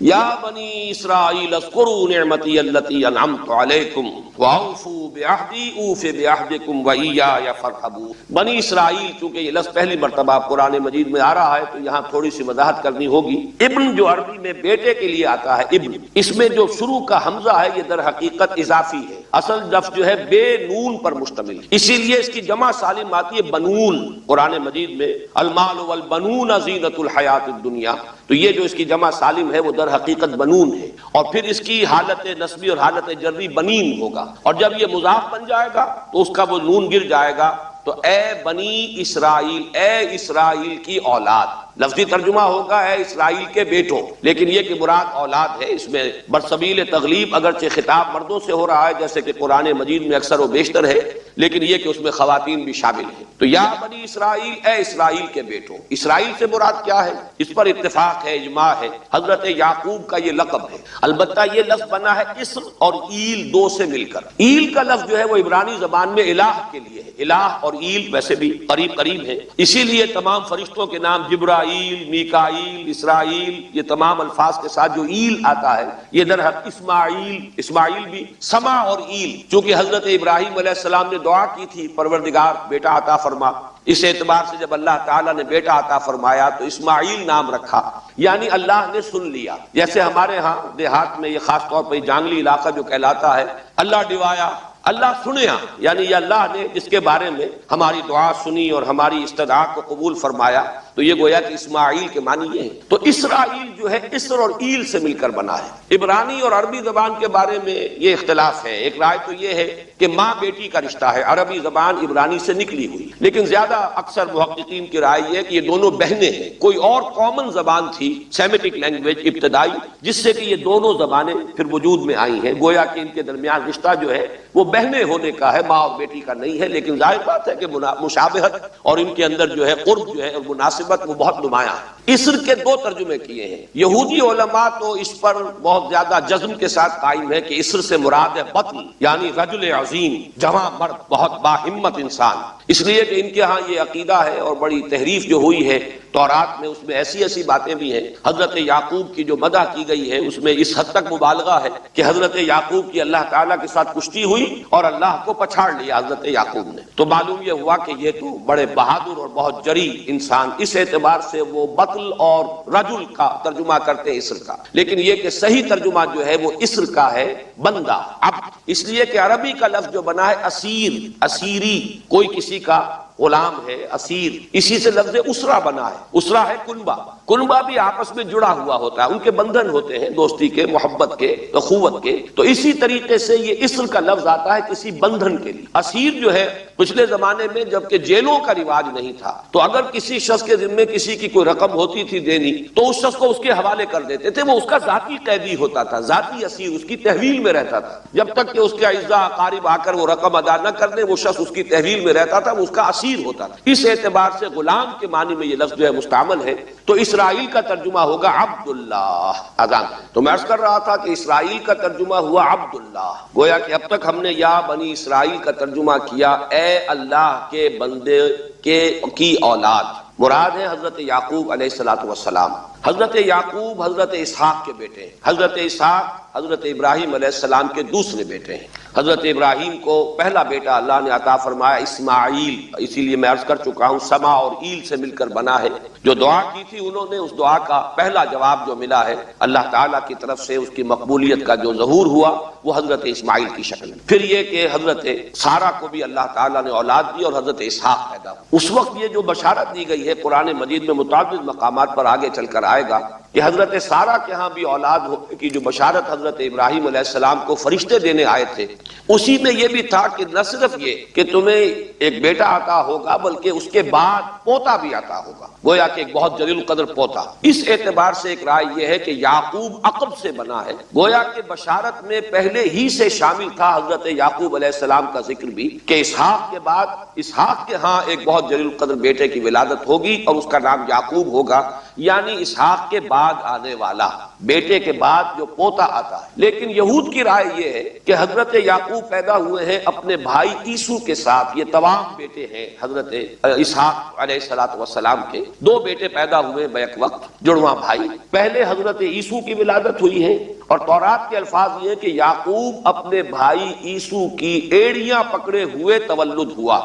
یا بنی اسرائیل اذکروا نعمتی التی انعمت علیکم واوفوا بعہدی اوف بعہدکم وایای فارہبون۔ بنی اسرائیل، چونکہ یہ لفظ پہلی مرتبہ قرآن مجید میں آ رہا ہے تو یہاں تھوڑی سی وضاحت کرنی ہوگی۔ ابن جو عربی میں بیٹے کے لیے آتا ہے ابن، اس میں جو شروع کا حمزہ ہے یہ در حقیقت اضافی ہے، اصل لفظ جو ہے بے نون پر مشتمل، اسی لیے اس کی جمع سالم آتی ہے بنون۔ قرآن مجید میں المال والبنون زینۃ الحیات الدنیا، تو یہ جو اس کی جمع سالم ہے وہ در حقیقت بنون ہے، اور پھر اس کی حالت نسبی اور حالت جری بنین ہوگا، اور جب یہ مضاف بن جائے گا تو اس کا وہ نون گر جائے گا، تو اے بنی اسرائیل، اے اسرائیل کی اولاد، لفظی ترجمہ ہوگا اے اسرائیل کے بیٹوں، لیکن یہ کہ مراد اولاد ہے، اس میں برسبیل تغلیب اگرچہ خطاب مردوں سے ہو رہا ہے جیسے کہ قرآن مجید میں اکثر و بیشتر ہے، لیکن یہ کہ اس میں خواتین بھی شامل ہیں۔ تو یا بنی اسرائیل، اے اسرائیل کے بیٹوں، اسرائیل سے مراد کیا ہے؟ اس پر اتفاق ہے، اجماع ہے، حضرت یعقوب کا یہ لقب ہے، البتہ یہ لفظ بنا ہے اسر اور ایل دو سے مل کر۔ ایل کا لفظ جو ہے وہ عبرانی زبان میں الہ کے لیے ہے، الہ اور ایل ویسے بھی قریب قریب ہے، اسی لیے تمام فرشتوں کے نام جبرائیل، میکائیل، اسرائیل، یہ تمام الفاظ کے ساتھ جو ایل آتا ہے یہ در حق اسماعیل بھی سما اور ایل، چونکہ حضرت ابراہیم علیہ السلام نے دعا کی تھی پروردگار بیٹا عطا فرما، اس اعتبار سے جب اللہ تعالیٰ نے بیٹا عطا فرمایا تو اسماعیل نام رکھا، یعنی اللہ نے سن لیا۔ جیسے ہمارے ہاں دیہات میں یہ خاص طور پر جانگلی علاقہ جو کہلاتا ہے، اللہ ڈوایا، اللہ سنیا، یعنی یہ اللہ نے جس کے بارے میں ہماری دعا سنی اور ہماری استدعا کو قبول فرمایا، تو یہ گویا کہ اسماعیل کے معنی یہ ہے۔ تو اسرائیل جو ہے اسر اور ایل سے مل کر بنا ہے۔ عبرانی اور عربی زبان کے بارے میں یہ اختلاف ہے، ایک رائے تو یہ ہے کہ ماں بیٹی کا رشتہ ہے، عربی زبان عبرانی سے نکلی ہوئی، لیکن زیادہ اکثر محققین کی رائے یہ ہے کہ یہ دونوں بہنیں ہیں، کوئی اور کامن زبان تھی سیمیٹک لینگویج ابتدائی، جس سے کہ یہ دونوں زبانیں پھر وجود میں آئی ہیں، گویا کہ ان کے درمیان رشتہ جو ہے وہ بہنیں ہونے کا ہے، ماں اور بیٹی کا نہیں ہے، لیکن ظاہر بات ہے کہ مشابہت اور ان کے اندر جو ہے قرب جو ہے اور مناسبت وہ بہت نمایاں ہے۔ اسر کے دو ترجمے کیے ہیں، یہودی علماء تو اس پر بہت زیادہ جزم کے ساتھ قائم ہے کہ اسر سے مراد ہے بطن، یعنی رجل عظیم، جواں مرد، بہت باہمت انسان، اس لیے کہ ان کے ہاں یہ عقیدہ ہے اور بڑی تحریف جو ہوئی ہے تورات میں، اس میں ایسی باتیں بھی ہیں۔ حضرت یعقوب کی جو مدح کی گئی ہے اس میں اس حد تک مبالغہ ہے کہ حضرت یعقوب کی اللہ تعالیٰ کے ساتھ کشتی ہوئی اور اللہ کو پچھاڑ لیا حضرت یعقوب نے، تو معلوم یہ ہوا کہ یہ تو بڑے بہادر اور بہت جری انسان، اس اعتبار سے وہ بطل اور رجل کا ترجمہ کرتے ہیں اسر کا، لیکن یہ کہ صحیح ترجمہ جو ہے وہ اسر کا ہے بندہ، عبد، اس لیے کہ عربی کا لفظ جو بنا ہے اسیر، اسیری، کوئی کسی کا غلام ہے، اسیر، اسی سے لفظ اسرہ بنا ہے، اسرہ ہے کنبہ، کنبہ بھی آپس میں جڑا ہوا ہوتا ہے، ان کے بندھن ہوتے ہیں دوستی کے، محبت کے، اخوت کے، تو اسی طریقے سے یہ اسر کا لفظ آتا ہے کسی بندھن کے لیے۔ اسیر جو ہے پچھلے زمانے میں جبکہ جیلوں کا رواج نہیں تھا تو اگر کسی شخص کے ذمے کسی کی کوئی رقم ہوتی تھی دینی تو اس شخص کو اس کے حوالے کر دیتے تھے، وہ اس کا ذاتی قیدی ہوتا تھا، ذاتی اسیر، اس کی تحویل میں رہتا تھا، جب تک کہ اس کے اعزاء اقارب آ کر وہ رقم ادا نہ کر دیں وہ شخص اس کی تحویل میں رہتا تھا، وہ اس کا اسیر ہوتا تھا۔ اس اعتبار سے غلام کے معنی میں یہ لفظ جو ہے مستعمل ہے، تو اسرائیل کا ترجمہ ہوگا عبداللہ۔ اذان تو میں عرض کر رہا تھا کہ اسرائیل کا ترجمہ ہوا عبداللہ، گویا کہ اب تک ہم نے یا بنی اسرائیل کا ترجمہ کیا اے اللہ کے بندے کی اولاد، مراد ہے حضرت یعقوب علیہ السلام۔ حضرت یعقوب حضرت اسحاق کے بیٹے ہیں، حضرت اسحاق حضرت ابراہیم علیہ السلام کے دوسرے بیٹے ہیں۔ حضرت ابراہیم کو پہلا بیٹا اللہ نے عطا فرمایا اسماعیل، اسی لیے میں عرض کر چکا ہوں سما اور ایل سے مل کر بنا ہے، جو دعا کی تھی انہوں نے اس دعا کا پہلا جواب جو ملا ہے اللہ تعالیٰ کی طرف سے، اس کی مقبولیت کا جو ظہور ہوا وہ حضرت اسماعیل کی شکل میں۔ پھر یہ کہ حضرت سارہ کو بھی اللہ تعالیٰ نے اولاد دی اور حضرت اسحاق پیدا ہوا۔ اس وقت یہ جو بشارت دی گئی ہے قرآن مجید میں متعدد مقامات پر آگے چل کر آئے گا کہ حضرت سارہ کے ہاں بھی اولاد ہونے کی جو بشارت حضرت ابراہیم علیہ السلام کو فرشتے دینے آئے تھے، اسی میں یہ بھی تھا کہ نہ صرف یہ کہ تمہیں ایک بیٹا عطا ہوگا بلکہ اس کے بعد پوتا بھی عطا ہوگا، گویا کہ ایک بہت جلیل القدر پوتا۔ اس اعتبار سے ایک رائے یہ ہے کہ یعقوب عقب سے بنا ہے، گویا کہ بشارت میں پہلے ہی سے شامل تھا حضرت یعقوب علیہ السلام کا ذکر بھی کہ اسحاق کے بعد اسحاق کے ہاں ایک بہت جلیل القدر بیٹے کی ولادت ہوگی اور اس کا نام یعقوب ہوگا، یعنی اسحاق کے بعد آنے والا۔ بیٹے کے بعد جو پوتا آتا ہے. لیکن یہود کی رائے یہ ہے کہ حضرت یعقوب پیدا ہوئے ہیں اپنے بھائی عیسو کے ساتھ. یہ تمام بیٹے ہیں حضرت اسحاق علیہ السلام کے. 2 بیٹے پیدا ہوئے بیک وقت، جڑواں بھائی. پہلے حضرت عیسو کی ولادت ہوئی ہے، اور تورات کے الفاظ یہ کہ یعقوب اپنے بھائی عیسو کی ایڑیاں پکڑے ہوئے تولد ہوا.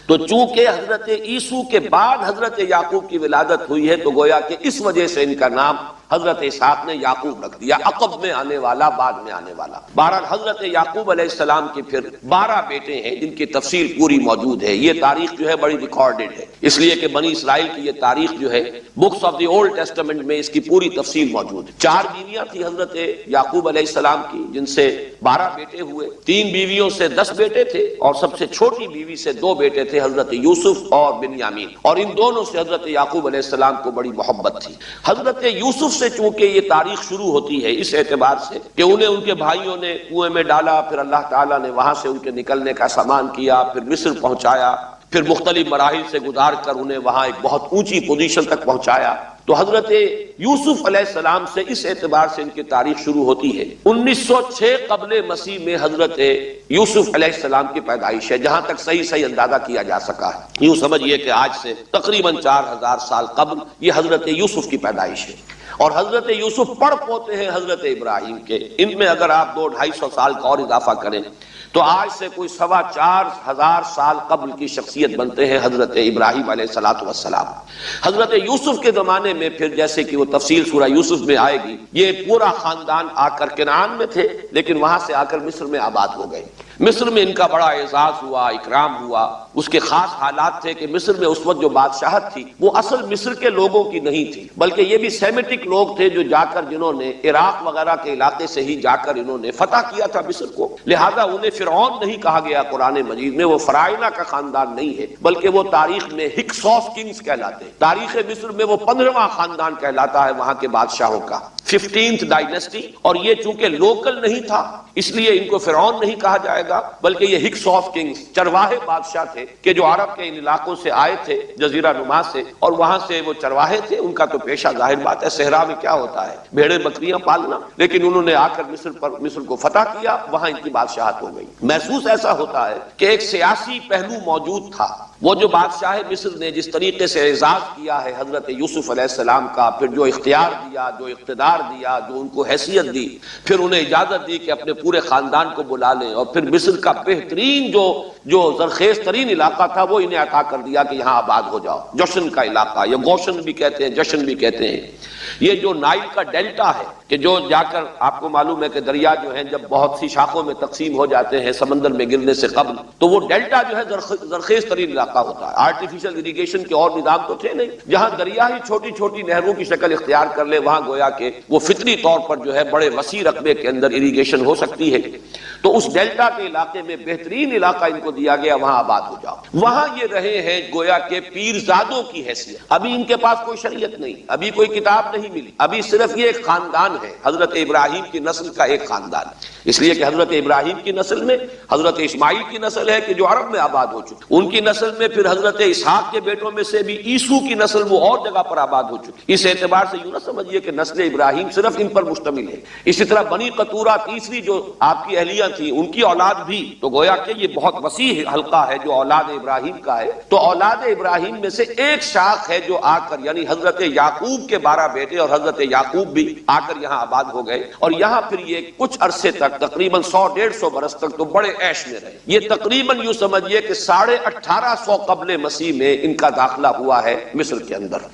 تو چونکہ حضرت عیسو کے بعد حضرت یعقوب کی ولادت ہوئی ہے، تو گویا کہ اس وجہ سے ان کا نام حضرت اسحاق نے یعقوب رکھ دیا، عقب میں آنے والا، بعد میں آنے والا. بہرحال حضرت یعقوب علیہ السلام کے پھر 12 بیٹے ہیں جن کی تفصیل پوری موجود ہے. یہ تاریخ جو ہے بڑی ریکارڈڈ ہے، اس لیے کہ بنی اسرائیل کی یہ تاریخ جو ہے books of the old testament میں اس کی پوری تفصیل موجود ہے. 4 بیویاں تھی حضرت یعقوب علیہ السلام کی، جن سے 12 بیٹے ہوئے. 3 بیویوں سے 10 بیٹے تھے، اور سب سے چھوٹی بیوی سے 2 بیٹے تھے، حضرت یوسف اور بنیامین. اور ان دونوں سے حضرت یعقوب علیہ السلام کو بڑی محبت تھی. حضرت یوسف سے چونکہ یہ تاریخ شروع ہوتی ہے اس اعتبار سے کہ انہیں ان کے بھائیوں نے کنویں میں ڈالا، پھر اللہ تعالیٰ نے وہاں سے ان کے نکلنے کا سامان کیا، پھر مصر پہنچایا، پھر مختلف مراحل سے گزار کر انہیں وہاں ایک بہت اونچی پوزیشن تک پہنچایا. تو حضرت یوسف علیہ السلام سے اس اعتبار سے ان کی تاریخ شروع ہوتی ہے. 1906 قبل مسیح میں حضرت یوسف علیہ السلام کی پیدائش ہے، جہاں تک صحیح اندازہ کیا جا سکا ہے. یوں سمجھئے کہ آج سے تقریباً 4000 سال قبل یہ حضرت یوسف کی پیدائش ہے. اور حضرت یوسف پڑ پوتے ہیں حضرت ابراہیم کے. ان میں اگر آپ 200-250 سال کا اور اضافہ کریں تو آج سے کوئی 4,2500 سال قبل کی شخصیت بنتے ہیں حضرت ابراہیم علیہ السلام. حضرت یوسف کے زمانے میں پھر جیسے کہ وہ تفصیل سورہ یوسف میں آئے گی، یہ پورا خاندان آ کر کنعان میں تھے، لیکن وہاں سے آ کر مصر میں آباد ہو گئے. مصر میں ان کا بڑا اعزاز ہوا، اکرام ہوا. اس کے خاص حالات تھے کہ مصر میں اس وقت جو بادشاہت تھی وہ اصل مصر کے لوگوں کی نہیں تھی، بلکہ یہ بھی سیمیٹک لوگ تھے جو جا کر جنہوں نے عراق وغیرہ کے علاقے سے ہی جا کر انہوں نے فتح کیا تھا مصر کو. لہذا انہیں فرعون نہیں کہا گیا قرآن مجید میں، وہ فرعونہ کا خاندان نہیں ہے، بلکہ وہ تاریخ میں ہکسوس کنگز کہلاتے ہیں. تاریخ مصر میں وہ 15واں خاندان کہلاتا ہے وہاں کے بادشاہوں کا، 15th ڈائنیسٹی. اور یہ چونکہ لوکل نہیں تھا اس لیے ان کو فرعون نہیں کہا جائے گا، بلکہ یہ ہکسوس کنگز چرواہے بادشاہ تھے کہ جو عرب کے ان علاقوں سے آئے تھے جزیرہ نما سے، اور وہاں سے وہ چرواہے تھے. ان کا تو پیشہ ظاہر بات ہے صحرا میں کیا ہوتا ہے، بھیڑیں بکریاں پالنا، لیکن انہوں نے آ کر مصر کو فتح کیا، وہاں ان کی بادشاہت ہو گئی. محسوس ایسا ہوتا ہے کہ ایک سیاسی پہلو موجود تھا. وہ جو بادشاہ مصر نے جس طریقے سے اعزاز کیا ہے حضرت یوسف علیہ السلام کا، پھر جو اختیار دیا، جو اقتدار دیا، جو ان کو حیثیت دی، پھر انہیں اجازت دی کہ اپنے پورے خاندان کو بلا لیں، اور پھر مصر کا بہترین جو زرخیز ترین علاقہ تھا وہ انہیں عطا کر دیا کہ یہاں آباد ہو جاؤ. جشن کا علاقہ، یا گوشن بھی کہتے ہیں، جشن بھی کہتے ہیں. یہ جو نائل کا ڈیلٹا ہے کہ جو جا کر آپ کو معلوم ہے کہ دریا جو ہیں جب بہت سی شاخوں میں تقسیم ہو جاتے ہیں سمندر میں گرنے سے قبل، تو وہ ڈیلٹا جو ہے زرخیز ترین علاقہ ہوتا ہے. آرٹیفیشل اریگیشن کے اور نظام تو تھے نہیں. جہاں دریا ہی چھوٹی چھوٹی نہروں کی شکل اختیار کر لے وہاں گویا کہ وہ فطری طور پر جو ہے بڑے وسیع رقبے کے اندر اریگیشن ہو سکتی ہے. تو اس ڈیلٹا کے علاقے میں بہترین علاقہ ان کو دیا گیا، وہاں آباد ہو جاؤ. وہاں یہ رہے ہیں گویا کہ پیرزادوں کی حیثیت. ابھی ان کے پاس کوئی شریعت نہیں، ابھی کوئی کتاب نہیں ملی، ابھی صرف یہ ایک خاندان ہے، حضرت ابراہیم کی نسل کا ایک خاندان. اس لیے کہ حضرت ابراہیم کی نسل میں حضرت اسماعیل کی نسل ہے کہ جو عرب میں آباد ہو چکی، ان کی نسل میں پھر حضرت اسحاق کے بیٹوں میں سے بھی عیسو کی نسل وہ اور جگہ پر آباد ہو چکی. اس اعتبار سے یوں نہ سمجھیے کہ نسل ابراہیم صرف ان پر مشتمل ہے. اسی طرح بنی قطورہ تیسری جو آپ کی اہلیہ تھی ان کی اولاد بھی، تو گویا کہ یہ بہت وسیع حلقہ ہے جو اولاد ابراہیم کا ہے. تو اولاد ابراہیم میں سے ایک شاخ ہے جو آ کر، یعنی حضرت یعقوب کے 12 بیٹے اور حضرت یعقوب بھی آ کر یہاں آباد ہو گئے، اور یہاں پھر یہ کچھ عرصے تک تقریباً 100-150 برس تک تو بڑے عیش میں رہے. یہ تقریباً یوں سمجھیے کہ 1850 قبل مسیح میں ان کا داخلہ ہوا ہے مصر کے اندر،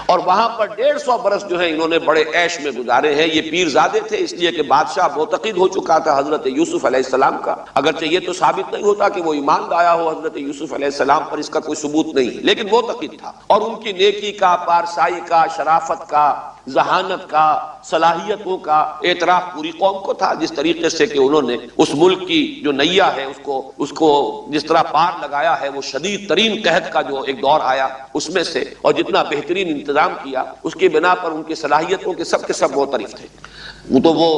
اور وہاں پر 150 برس جو ہیں انہوں نے بڑے عیش میں گزارے ہیں. یہ پیرزادے تھے اس لیے کہ بادشاہ معتقد ہو چکا تھا حضرت یوسف علیہ السلام کا. اگرچہ یہ تو ثابت نہیں ہوتا کہ وہ ایمان لایا ہو حضرت یوسف علیہ السلام پر، اس کا کوئی ثبوت نہیں، لیکن معتقد تھا. اور ان کی نیکی کا، پارسائی کا، شرافت کا، ذہانت کا، صلاحیتوں کا اعتراف پوری قوم کو تھا. جس طریقے سے کہ انہوں نے اس ملک کی جو نیا ہے اس کو جس طرح پار لگایا ہے، وہ شدید ترین قحط کا جو ایک دور آیا اس میں سے، اور جتنا بہترین انتظام کیا اس کی بنا پر ان کی صلاحیتوں کے سب معترف تھے. تو وہ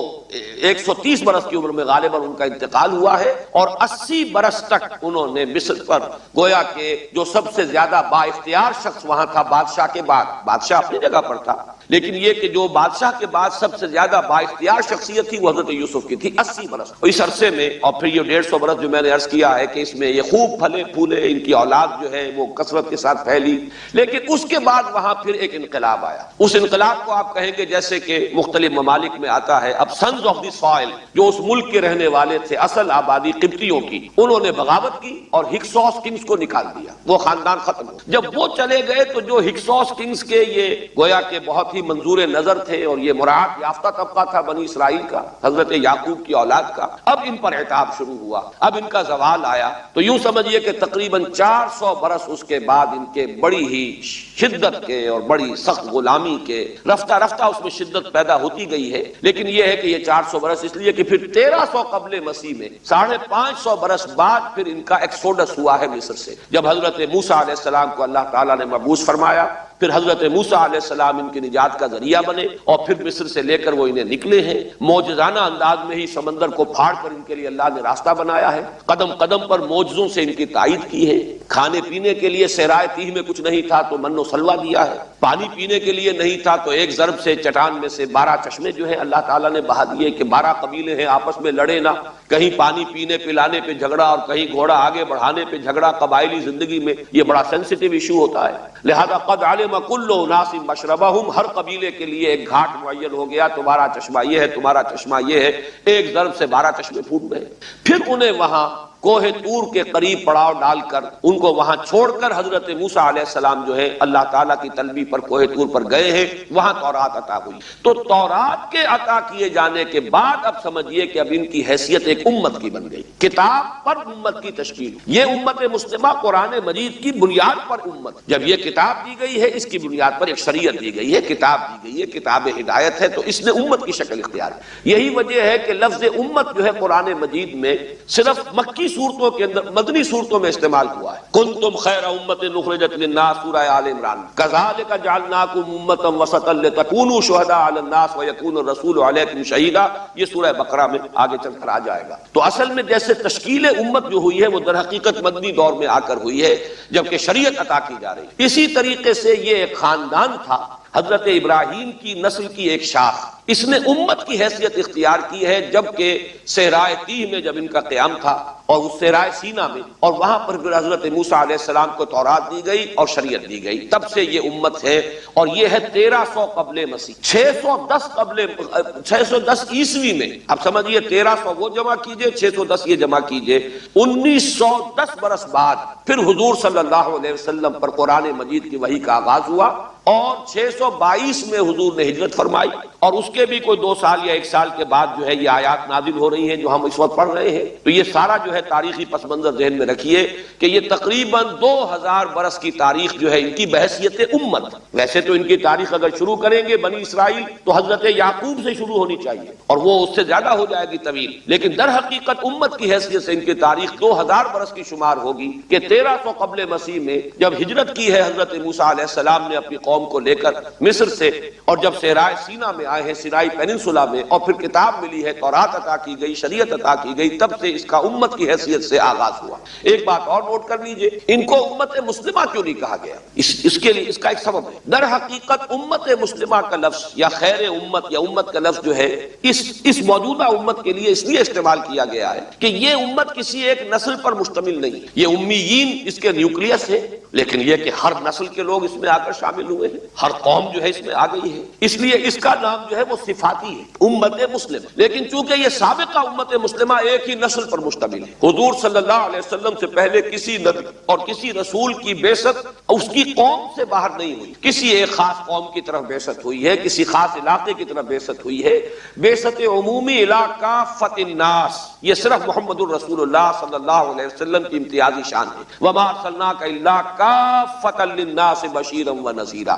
130 برس کی عمر میں غالباً ان کا انتقال ہوا ہے، اور 80 برس تک انہوں نے مصر پر گویا کہ جو سب سے زیادہ با اختیار شخص وہاں تھا بادشاہ کے بعد، بادشاہ اپنی جگہ پر تھا لیکن یہ کہ جو بادشاہ کے بعد سب سے زیادہ بااختیار شخصیت تھی وہ حضرت یوسف کی تھی، 80 برس اس عرصے میں، اور پھر یہ 150 برس جو میں نے عرض کیا ہے کہ اس میں یہ خوب پھلے پھولے، ان کی اولاد جو ہے وہ کثرت کے ساتھ پھیلی، لیکن اس کے بعد وہاں پھر ایک انقلاب آیا۔ اس انقلاب کو آپ کہیں گے جیسے کہ مختلف ممالک میں آتا ہے، اب سنز آف دی سوائل جو اس ملک کے رہنے والے تھے، اصل آبادی قبطیوں کی، انہوں نے بغاوت کی اور ہکسوس کنگز کو نکال دیا، وہ خاندان ختم ہو۔ جب وہ چلے گئے تو جو ہکسوس کنگز کے یہ گویا کہ بہت ہی منظور نظر تھے اور یہ مراعات یافتہ طبقہ تھا بنی اسرائیل کا، حضرت یعقوب کی اولاد کا، اب ان پر عتاب شروع ہوا، اب ان کا زوال آیا۔ تو یوں سمجھیے کہ تقریباً 400 برس اس کے بعد ان کے بڑی ہی شدت کے اور بڑی سخت غلامی کے رفتہ رفتہ اس میں شدت پیدا ہوتی گئی ہے، لیکن یہ ہے کہ یہ 400 برس اس لیے کہ پھر 1300 قبل مسیح میں 550 برس بعد پھر ان کا ایکسوڈس ہوا ہے مصر سے، جب حضرت موسیٰ علیہ السلام کو اللہ تعالیٰ نے مبعوث فرمایا، پھر حضرت موسیٰ علیہ السلام ان کی نجات کا ذریعہ بنے، اور پھر مصر سے لے کر وہ انہیں نکلے ہیں، معجزانہ انداز میں ہی سمندر کو پھاڑ کر ان کے لیے اللہ نے راستہ بنایا ہے، قدم قدم پر معجزوں سے ان کی تائید کی ہے، کھانے پینے کے لیے صحرائے تیہ میں کچھ نہیں تھا تو من و سلوہ دیا ہے، پانی پینے کے لیے نہیں تھا تو ایک ضرب سے چٹان میں سے 12 چشمے جو ہے اللہ تعالیٰ نے بہا دیے کہ 12 قبیلے ہیں آپس میں لڑے نہ، کہیں پانی پینے پلانے پہ جھگڑا اور کہیں گھوڑا آگے بڑھانے پہ جھگڑا، قبائلی زندگی میں یہ بڑا سینسیٹیو ایشو ہوتا ہے، لہذا قد علم کل اناس مشربہم، ہر قبیلے کے لیے ایک گھاٹ معین ہو گیا، تمہارا چشمہ یہ ہے، تمہارا چشمہ یہ ہے، ایک ضرب سے 12 چشمے پھوٹ گئے۔ پھر انہیں وہاں کوہ طور کے قریب پڑاؤ ڈال کر ان کو وہاں چھوڑ کر حضرت موسیٰ علیہ السلام جو ہے اللہ تعالیٰ کی طلبی پر کوہ طور پر گئے ہیں، وہاں تورات عطا ہوئی۔ تو تورات کے عطا کیے جانے کے بعد اب سمجھیے کہ اب ان کی حیثیت ایک امت کی بن گئی، کتاب پر امت کی تشکیل، یہ امت مسلمہ قرآن مجید کی بنیاد پر امت، جب یہ کتاب دی گئی ہے اس کی بنیاد پر ایک شریعت دی گئی ہے، کتاب دی گئی ہے، کتاب ہدایت ہے، تو اس نے امت کی شکل اختیار کی۔ یہی وجہ ہے کہ لفظ امت جو ہے قرآن مجید میں صرف مکی صورتوں کے اندر، مدنی صورتوں میں استعمال ہوا ہے۔ کنتم خیر امت اخرجت للناس، سورہ آل عمران، کذالک جعلناکم امۃ وسطا لتکونوا شہداء علی الناس ویکون الرسول علیکم شہیدا، یہ سورہ بقرہ میں آگے چل کر آ جائے گا۔ تو اصل میں جیسے تشکیل امت جو ہوئی ہے وہ در حقیقت مدنی دور میں آ کر ہوئی ہے جبکہ شریعت عطا کی جا رہی ہے۔ اسی طریقے سے یہ ایک خاندان تھا، حضرت ابراہیم کی نسل کی ایک شاخ، اس نے امت کی حیثیت اختیار کی ہے جبکہ صحرائے تیہ میں جب ان کا قیام تھا اور اس صحرائے سینا میں، اور وہاں پر پھر حضرت موسیٰ علیہ السلام کو تورات دی گئی اور شریعت دی گئی، تب سے یہ امت ہے، اور یہ ہے 1300 قبل مسیح، 610 عیسوی میں، اب سمجھیے 1300 وہ جمع کیجئے، 610 یہ جمع کیجئے، 1910 برس بعد پھر حضور صلی اللہ علیہ وسلم پر قرآن مجید کی وحی کا آغاز ہوا، اور 622 میں حضور نے ہجرت فرمائی، اور اس کے بھی کوئی 2 سال یا 1 سال کے بعد جو ہے یہ آیات نازل ہو رہی ہیں جو ہم اس وقت پڑھ رہے ہیں۔ تو یہ سارا جو ہے تاریخی پس منظر ذہن میں رکھیے کہ یہ تقریباً 2000 برس کی تاریخ جو ہے ان کی بحیثیت امت، ویسے تو ان کی تاریخ اگر شروع کریں گے بنی اسرائیل تو حضرت یعقوب سے شروع ہونی چاہیے اور وہ اس سے زیادہ ہو جائے گی طویل، لیکن در حقیقت امت کی حیثیت سے ان کی تاریخ 2000 برس کی شمار ہوگی کہ 1300 قبل مسیح میں جب ہجرت کی ہے حضرت موسیٰ علیہ السلام نے اپنی قوم کو لے کر مصر سے، اور جب صحرائے سینا میں آئے ہیں، سینائی پیننسولا میں، اور پھر کتاب ملی ہے، تورات عطا کی گئی، شریعت عطا کی گئی، تب سے اس کا امت کی حیثیت سے آغاز ہوا۔ ایک بات اور نوٹ کر لیجئے، ان کو امت مسلمہ کیوں نہیں کہا گیا؟ اس کے لیے اس کا ایک سبب ہے۔ در حقیقت امت مسلمہ کا لفظ یا خیر امت یا امت کا لفظ جو ہے اس موجودہ امت کے لیے اس لیے استعمال کیا گیا ہے کہ یہ امت کسی ایک نسل پر مشتمل نہیں، یہ امیین اس کے نیوکلیس ہے، لیکن یہ کہ ہر نسل کے لوگ اس میں آ کر شامل ہوئے ہیں، ہر قوم جو ہے اس میں آ گئی ہے، اس لیے اس کا نام جو ہے وہ صفاتی ہے، امت مسلمہ۔ لیکن چونکہ یہ سابقہ امت مسلمہ ایک ہی نسل پر مشتمل ہے، حضور صلی اللہ علیہ وسلم سے پہلے کسی نبی اور کسی رسول کی بعثت اس کی قوم سے باہر نہیں ہوئی، کسی ایک خاص قوم کی طرف بعثت ہوئی ہے، کسی خاص علاقے کی طرف بعثت ہوئی ہے۔ بعثت عمومی الی کافۃ الناس، یہ صرف محمد الرسول اللہ صلی اللہ علیہ وسلم کی امتیازی شان ہے، وما ارسلناک الا کافۃ للناس بشیرا ونذیرا۔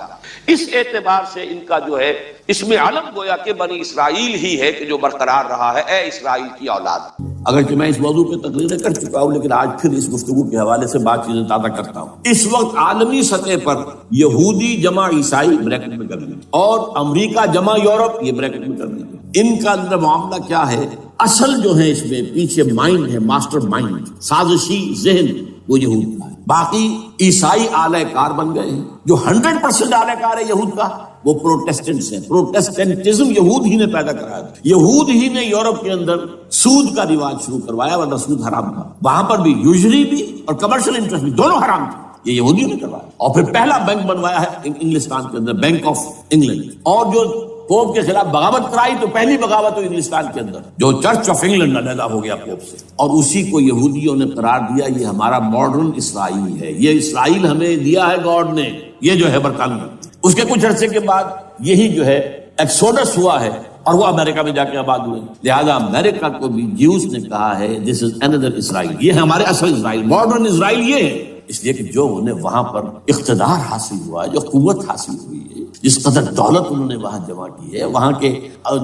اس اعتبار سے ان کا جو ہے اس میں علم گویا کہ بنی اسرائیل ہی ہے کہ جو برقرار رہا ہے، اے اسرائیل کی اولاد۔ اگرچہ میں اس موضوع پہ تقریریں کر چکا ہوں لیکن آج پھر اس گفتگو کے حوالے سے بات چیزیں تازہ کرتا ہوں۔ اس وقت عالمی سطح پر یہودی جمع عیسائی بریکٹ میں کر دیجیے اور امریکہ جمع یورپ یہ بریکٹ میں کر دیجیے، ان کا اندر معاملہ کیا ہے؟ اصل جو ہے اس میں پیچھے مائنڈ ہے، ماسٹر مائنڈ، سازشی ذہن وہ یہود کا ہے، باقی عیسائی آلہ کار بن گئے ہیں۔ جو 100% آلہ کار ہے یہود کا وہ پروٹیسٹنٹس ہیں. پروٹیسٹنٹزم یہود ہی نے پیدا کرایا. یہود ہی نے یورپ کے اندر سود کا رواج شروع کروایا, ورنہ سود حرام تھا. وہاں پر بھی یوزری بھی اور کمرشل انٹرسٹ بھی دونوں حرام تھے. یہ یہودیوں نے کروایا. اور پھر پہلا بینک بنوایا ہے انگلستان کے اندر, بینک آف انگلینڈ. اور جو پوپ کے خلاف بغاوت کرائی تو پہلی بغاوت ہوئی انگلستان کے اندر, جو چرچ آف انگلینڈ علیحدہ ہو گیا پوپ سے, اور اسی کو یہودیوں نے قرار دیا یہ ہمارا ماڈرن اسرائیل ہے. یہ اسرائیل ہمیں دیا ہے گاڈ نے, یہ جو ہے برطانیہ. اس کے کچھ عرصے کے بعد یہی جو ہے ایکسوڈس ہوا ہے اور وہ امریکہ میں جا کے آباد ہوئے. لہذا امریکہ کو بھی جیوس نے کہا ہے دس از اندر اسرائیل, یہ ہے ہمارے اصل اسرائیل, ماڈرن اسرائیل یہ ہے. اس لیے کہ جو انہیں وہاں پر اقتدار حاصل ہوا ہے, جو قوت حاصل ہوئی ہے, جس قدر دولت انہوں نے وہاں جمع کی ہے, وہاں کے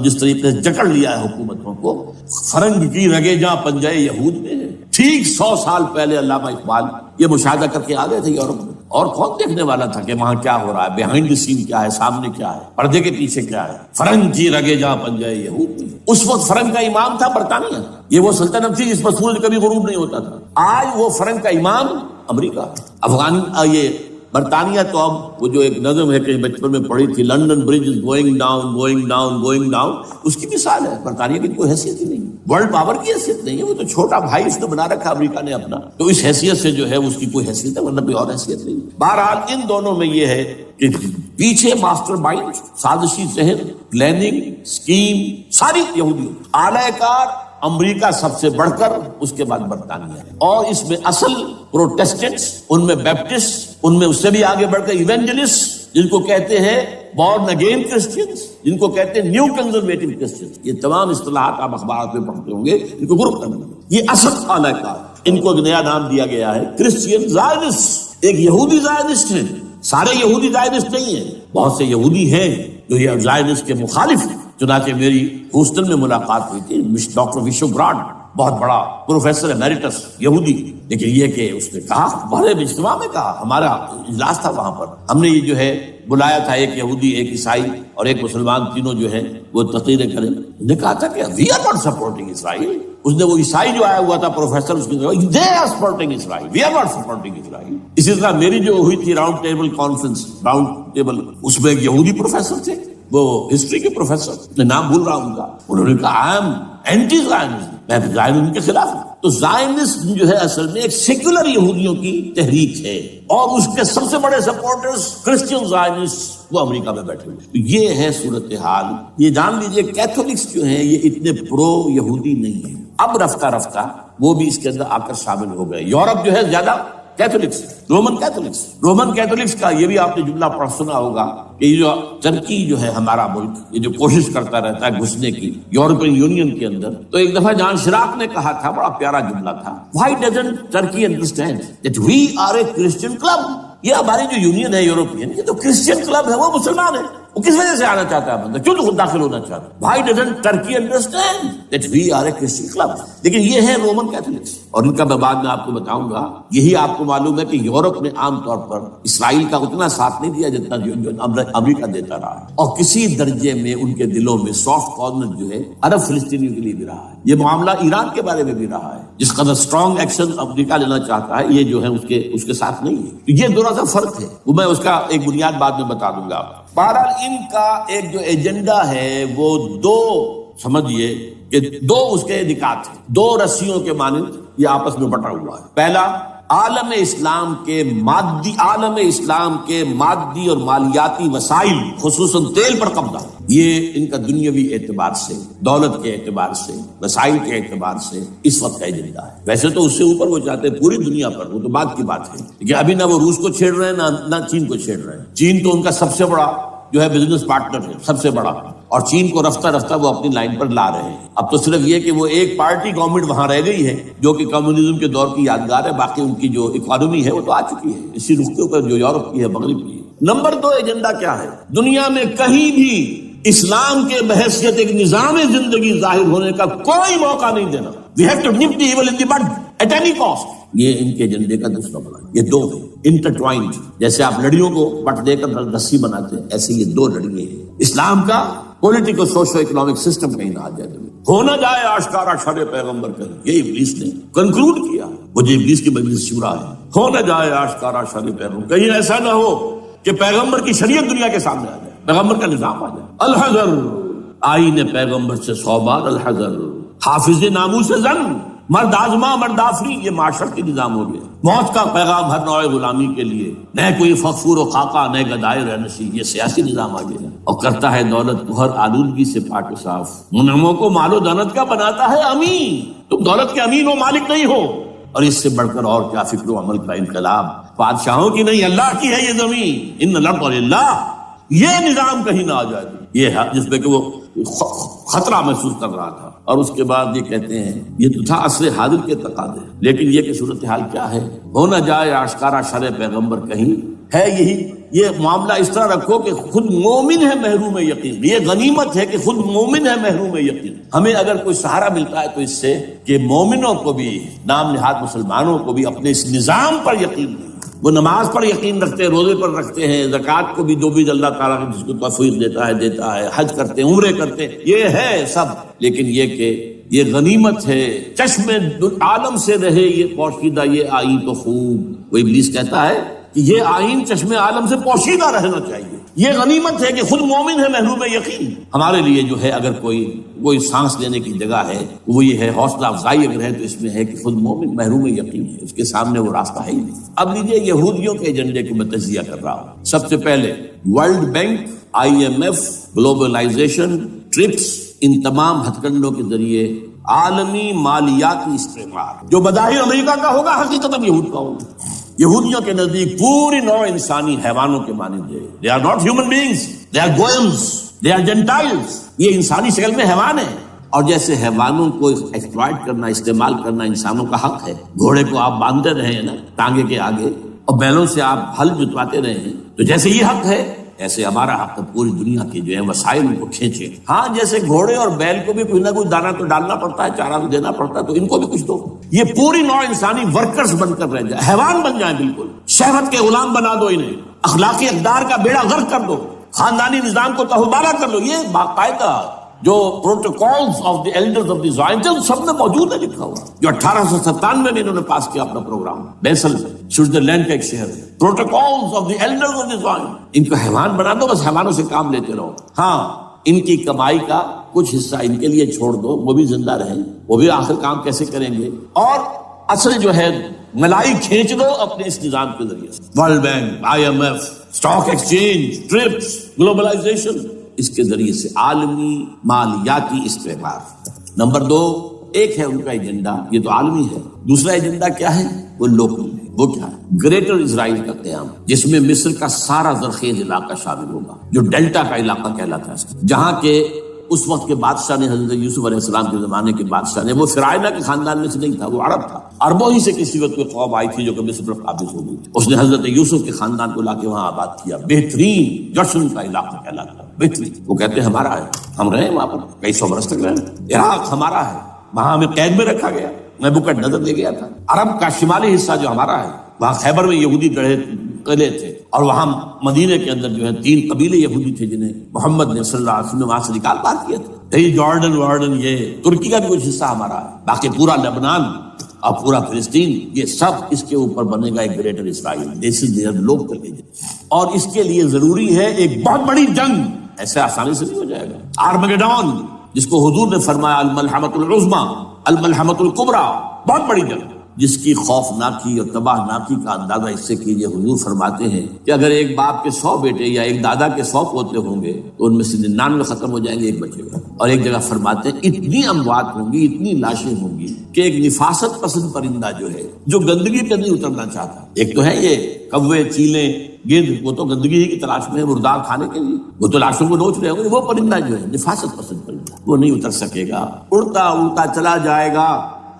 جس طریقے سے جکڑ لیا ہے حکومتوں کو, فرنگ کی رگے جہاں پنجائے یہود میں ہے. ٹھیک 100 سال پہلے علامہ اقبال یہ مشاہدہ کر کے آ گئے تھے یورپ میں, اور کون دیکھنے والا تھا کہ وہاں کیا ہو رہا ہے, بیہائنڈ دی سین کیا ہے, سامنے کیا ہے, پردے کے پیچھے کیا ہے. فرنگ کی رگے جہاں پنجائے یہود میں. اس وقت فرنگ کا امام تھا برطانیہ, یہ وہ سلطنت تھی جس پر سورج کبھی غروب نہیں ہوتا تھا. آج وہ فرنگ کا امام امریکہ. یہ برطانیہ تو اب وہ جو ایک نظم ہے کہ بچپن میں پڑھی تھی, London bridge is going down going down going down, اس کی مثال ہے. برطانیہ کی کوئی حیثیت ہی نہیں, ورلڈ پاور کی حیثیت نہیں ہے, وہ تو چھوٹا بھائی اس نے بنا رکھا امریکہ نے اپنا, تو اس حیثیت سے جو ہے اس کی کوئی حیثیت ہے, ورنہ کوئی اور حیثیت نہیں. بہرحال ان دونوں میں یہ ہے کہ پیچھے ماسٹر مائنڈ, سازشی ذہن, پلاننگ, اسکیم ساری یہودی, اعلی کار امریکہ سب سے بڑھ کر, اس کے بعد برطانیہ. اور اس میں اصل پروٹیسٹنٹس, ان میں بیپٹسٹ, ان میں اس سے بھی آگے بڑھ کر ایونجلسٹ, جن کو کہتے ہیں بورن اگین کرسچنز, جن کو کہتے ہیں نیو کنزرویٹو کرسچنز. یہ تمام اصطلاحات آپ اخبارات میں پڑھتے ہوں گے, ان کو گروپ کرنا. یہ اصل اعلی کار, ان کو ایک نیا نام دیا گیا ہے کرسچین زائنسٹ. ایک یہودی زائنسٹ ہیں, سارے یہودی زائنسٹ نہیں ہیں, بہت سے یہودی ہیں جو یہ زائنسٹ کے مخالف ہیں. چنانچہ میری ہیوسٹن میں ملاقات ہوئی تھی ڈاکٹر وشو براڈ, بہت بڑا پروفیسر ایمیریٹس یہودی, لیکن یہ کہ اس نے کہا, بڑے اجتماع میں کہا, ہمارا اجلاس تھا وہاں پر, ہم نے یہ جو ہے بلایا تھا ایک یہودی, ایک عیسائی اور ایک مسلمان, تینوں جو ہے وہ تقریریں کریں. نے کہا تھا کہ وی آر ناٹ سپورٹنگ اسرائیل. اس نے وہ عیسائی جو آیا ہوا تھا پروفیسر, اس نے کہا they are supporting Israel, we are not supporting Israel. اسی طرح میری جو ہوئی تھی round table conference, round table, اس میں ایک یہودی پروفیسر تھے, وہ ہسٹری کے پروفیسر, میں نام بھول رہا ہوں کا, انہوں نے کہا آئی ایم اینٹی زائنسٹ, میں زائنسٹ کے خلاف ہوں. تو زائنسٹ جو ہے اصل میں ایک سیکولر یہودیوں کی تحریک ہے, اور اس کے سب سے بڑے سپورٹرز کرسچین زائنسٹ وہ امریکہ میں بیٹھے ہوئے. یہ ہے صورتحال. یہ جان لیجئے کیتھولکس جو ہیں یہ اتنے پرو یہودی نہیں ہیں. اب رفتہ رفتہ وہ بھی اس کے اندر آ کر شامل ہو گئے. یورپ جو ہے زیادہ کیتھولکس, رومن کیتھولکس کا یہ بھی آپ نے جملہ پڑھ سنا ہوگا کہ یہ جو ترکی جو ہے ہمارا ملک, یہ جو کوشش کرتا رہتا ہے گھسنے کی یورپین یونین کے اندر, تو ایک دفعہ جان شراق نے کہا تھا, بڑا پیارا جملہ تھا, why doesn't Turkey understand that we are a Christian club. یہ ہماری جو یونین ہے یورپین, یہ تو کرسچین کلب ہے, وہ مسلمان ہے, وہ کس وجہ سے آنا چاہتا ہے بندہ, کیوں تو خود داخل ہونا چاہتا ہے. Why doesn't Turkey understand that we are a Christian club. لیکن یہ ہے رومن کیتھولکس, اور ان کا میں بعد میں آپ کو بتاؤں گا. یہی آپ کو معلوم ہے کہ یورپ نے عام طور پر اسرائیل کا اتنا ساتھ نہیں دیا جتنا جو امریکہ دیتا رہا ہے, اور کسی درجے میں ان کے دلوں میں سافٹ کارنر جو ہے عرب فلسطینیوں کے لیے بھی رہا ہے. یہ معاملہ ایران کے بارے میں بھی رہا ہے, جس قدر اسٹرانگ ایکشن امریکہ لینا چاہتا ہے, یہ جو ہے اس کے ساتھ نہیں ہے. یہ دونوں کا فرق ہے, وہ میں اس کا ایک بنیاد بعد میں بتا دوں گا. بہرحال ان کا ایک جو ایجنڈا ہے وہ دو, سمجھیے کہ دو اس کے نکات ہیں, دو رسیوں کے مانند یہ آپس میں بٹا ہوا ہے. پہلا, عالم اسلام کے مادی اور مالیاتی وسائل خصوصاً تیل پر قبضہ. یہ ان کا دنیاوی اعتبار سے, دولت کے اعتبار سے, وسائل کے اعتبار سے اس وقت کا ایجنڈا ہے. ویسے تو اس سے اوپر وہ چاہتے ہیں پوری دنیا پر, وہ تو بات کی بات ہے, لیکن ابھی نہ وہ روس کو چھیڑ رہے ہیں نہ چین کو چھیڑ رہے ہیں. چین تو ان کا سب سے بڑا جو ہے بزنس پارٹنر ہے, سب سے بڑا, اور چین کو رفتہ رفتہ وہ اپنی لائن پر لا رہے ہیں. اب تو صرف یہ کہ وہ ایک پارٹی گورنمنٹ وہاں رہ گئی ہے جو کہ کمیونزم کے دور کی یادگار ہے, باقی ان کی جو اکانومی ہے وہ تو آ چکی ہے اسی رخ کے اوپر جو یورپ کی ہے, مغرب کی ہے. نمبر 2 ایجنڈا کیا ہے, دنیا میں کہیں بھی اسلام کے بحیثیت ایک نظام زندگی ظاہر ہونے کا کوئی موقع نہیں دینا. We have to nip the evil in the bud at any cost. یہ ان کے ایجنڈے کا دوسرا بڑا, یہ دو ہیں انٹرٹوائنڈ. جیسے آپ لڑیوں کو بٹ دے کر رسی بناتے ہیں, ایسے یہ دو لڑیے ہیں. اسلام کا پولیٹیکل سوشو اکنامک سسٹم کہیں نہ آ جائے, ہونا جائے آشکارا شر پیغمبر کہیں, یہ ابلیس نے کنکلوڈ کیا. وہ جو ابلیس کی مجلس شورا ہے, ہونا جائے آشکارا شر پیغمبر, کہیں ایسا نہ ہو کہ پیغمبر کی شریعت دنیا کے سامنے آ جائے. پیغمبر کا نظام آ جائے. الحذر، آئین پیغمبر سے 100 بار الحذر. حافظ ناموس زن، مرد آزما مرد آفری، یہ معاشرتی نظام ہو گیا. موت کا پیغام ہر نوع غلامی کے لیے، نہ کوئی فخور و خاکہ نہ گدائے رہنشی، یہ سیاسی نظام آ گیا. اور کرتا ہے دولت کو ہر آلودگی سے پاک و صاف. منعموں کو مال و دولت کا بناتا ہے امین. تم دولت کے امین و مالک نہیں ہو. اور اس سے بڑھ کر اور کیا فکر و عمل کا انقلاب. بادشاہوں کی نہیں، اللہ کی ہے یہ زمین. ان الارض للہ. یہ نظام کہیں نہ آ جائے، یہ ہے جس پہ کہ وہ خطرہ محسوس کر رہا تھا. اور اس کے بعد یہ کہتے ہیں یہ تو تھا عصر حاضر کے تقاضے، لیکن یہ کہ صورتحال کیا ہے. ہو نہ جائے آشکارا شرع پیغمبر کہیں ہے یہی. یہ معاملہ اس طرح رکھو کہ خود مومن ہے محروم یقین. یہ غنیمت ہے کہ خود مومن ہے محروم یقین. ہمیں اگر کوئی سہارا ملتا ہے تو اس سے کہ مومنوں کو بھی، نام نہاد مسلمانوں کو بھی اپنے اس نظام پر یقین نہیں. وہ نماز پر یقین رکھتے ہیں، روزے پر رکھتے ہیں، زکوٰۃ کو بھی جو بھی اللہ تعالیٰ جس کو توفیق دیتا ہے، حج کرتے ہیں، عمرے کرتے ہیں، یہ ہے سب. لیکن یہ کہ یہ غنیمت ہے، چشم عالم سے رہے یہ پوشیدہ یہ آئین تو خوب. وہ ابلیس کہتا ہے کہ یہ آئین چشم عالم سے پوشیدہ رہنا چاہیے. یہ غنیمت ہے کہ خود مومن ہے محروم یقین. ہمارے لیے جو ہے اگر کوئی سانس لینے کی جگہ ہے وہ یہ ہے، حوصلہ افزائی اگر ہے تو اس میں ہے کہ خود مومن محروم یقین ہے. اس کے سامنے وہ راستہ ہے ہی نہیں. اب لیجیے یہودیوں کے ایجنڈے کو میں تجزیہ کر رہا ہوں. سب سے پہلے world bank, IMF، globalization, TRIPS, ان تمام ہتھ کنڈوں کے ذریعے عالمی مالیاتی استعمار جو بظاہر امریکہ کا ہوگا حقیقت یہود کا ہوگا. یہودیوں کے نزدیک پوری نوع انسانی حیوانوں کے مانند ہے. They are not human beings, they are goyim, they are Gentiles. یہ انسانی شکل میں حیوان ہیں. اور جیسے حیوانوں کو ایکسپلائٹ کرنا، استعمال کرنا انسانوں کا حق ہے. گھوڑے کو آپ باندھتے رہے ہیں نا ٹانگے کے آگے، اور بیلوں سے آپ ہل جتواتے رہے ہیں، تو جیسے یہ حق ہے ایسے ہمارا حق ہے پوری دنیا کے جو ہے وسائل ان کو کھینچے. ہاں جیسے گھوڑے اور بیل کو بھی کوئی نہ کوئی دانا تو ڈالنا پڑتا ہے، چارہ تو دینا پڑتا ہے، تو ان کو بھی کچھ دو. یہ پوری نوع انسانی ورکرز بن کر رہ جائے، حیوان بن جائیں، بالکل شہوت کے غلام بنا دو انہیں، اخلاقی اقدار کا بیڑا غرق کر دو، خاندانی نظام کو تہوبارہ کر لو. یہ باقاعدہ جو protocols of the elders of the Zion سب میں موجود ہے لکھا ہوا، جو 1897 میں انہوں نے پاس کیا اپنا پروگرام. بیسل سوئٹزرلینڈ کا ایک شہر ہے. Protocols of the elders of the Zion. ان کو حیوان بنا دو، بس حیوانوں سے کام لیتے رہو. ہاں ان کی کمائی کا کچھ حصہ ان کے لیے چھوڑ دو، وہ بھی زندہ رہیں، وہ بھی آخر کام کیسے کریں گے. اور اصل جو ہے ملائی کھینچ دو اپنے اس نظام کے ذریعے سے. World bank, IMF، stock exchange, TRIPS, globalization, اس کے ذریعے سے عالمی مالیاتی استعمار. نمبر 2 ایک ہے ان کا ایجنڈا، یہ تو عالمی ہے. دوسرا ایجنڈا کیا ہے؟ وہ لوکل ہے. وہ کیا ہے؟ گریٹر اسرائیل کا قیام، جس میں مصر کا سارا زرخیز علاقہ شامل ہوگا، جو ڈیلٹا کا علاقہ کہلاتا ہے، جہاں کے اس وقت کے بادشاہ نے، حضرت یوسف علیہ السلام کے زمانے کے بادشاہ نے، وہ فرعونہ کے خاندان میں سے نہیں تھا، وہ عرب تھا. عربوں ہی سے کسی وقت کوئی قوم آئی تھی جو کہ مصر پر قابض ہو گئی. اس نے حضرت یوسف کے خاندان کو لا کے وہاں آباد کیا. بہترین جشن کا علاقہ کہلاتا ہے، بہترین. وہ کہتے ہیں ہمارا ہے، ہم رہے وہاں پر کئی سو برس تک رہے. عراق ہمارا ہے، وہاں ہمیں قید میں رکھا گیا، نبوکدنضر لے گیا تھا. عرب کا شمالی حصہ جو ہمارا ہے، وہاں خیبر میں یہودی قلعے تھے، اور وہاں مدینے کے اندر جو ہے 3 قبیلے یہودی تھے جنہیں محمد نے صلی اللہ علیہ وسلم نے وہاں سے نکال پار کیا تھا. جارڈن یہ ترکی کا بھی کچھ حصہ ہمارا ہے. باقی پورا لبنان اور پورا فلسطین، یہ سب اس کے اوپر بنے گا ایک greater Israel. This is there local agenda. اور اس کے لیے ضروری ہے ایک بہت بڑی جنگ. ایسے آسانی سے نہیں ہو جائے گا. آرمگیڈون، جس کو حضور نے فرمایا الملحمۃ العظمیٰ، الملحمۃ الکبریٰ، بہت بڑی جنگ، جس کی خوفناکی اور تباہناکی کا اندازہ اس سے کیجیے. حضور فرماتے ہیں کہ اگر ایک باپ کے 100 بیٹے یا ایک دادا کے 100 پوتے ہوں گے تو ان میں سے 99 ختم ہو جائیں گے، ایک بچے گا. اور ایک جگہ فرماتے ہیں اتنی اموات ہوں گی، اتنی لاشیں ہوں گی کہ ایک نفاست پسند پرندہ جو ہے، جو گندگی پہ نہیں اترنا چاہتا. ایک تو ہے یہ کوے، چیلیں، گدھ، وہ تو گندگی ہی کی تلاش میں ہے مردار کھانے کے لیے، وہ تو لاشوں کو نوچ رہے ہوں گے. وہ پرندہ جو ہے نفاست پسند پرندہ، وہ نہیں اتر سکے گا، اڑتا اڑتا چلا جائے گا،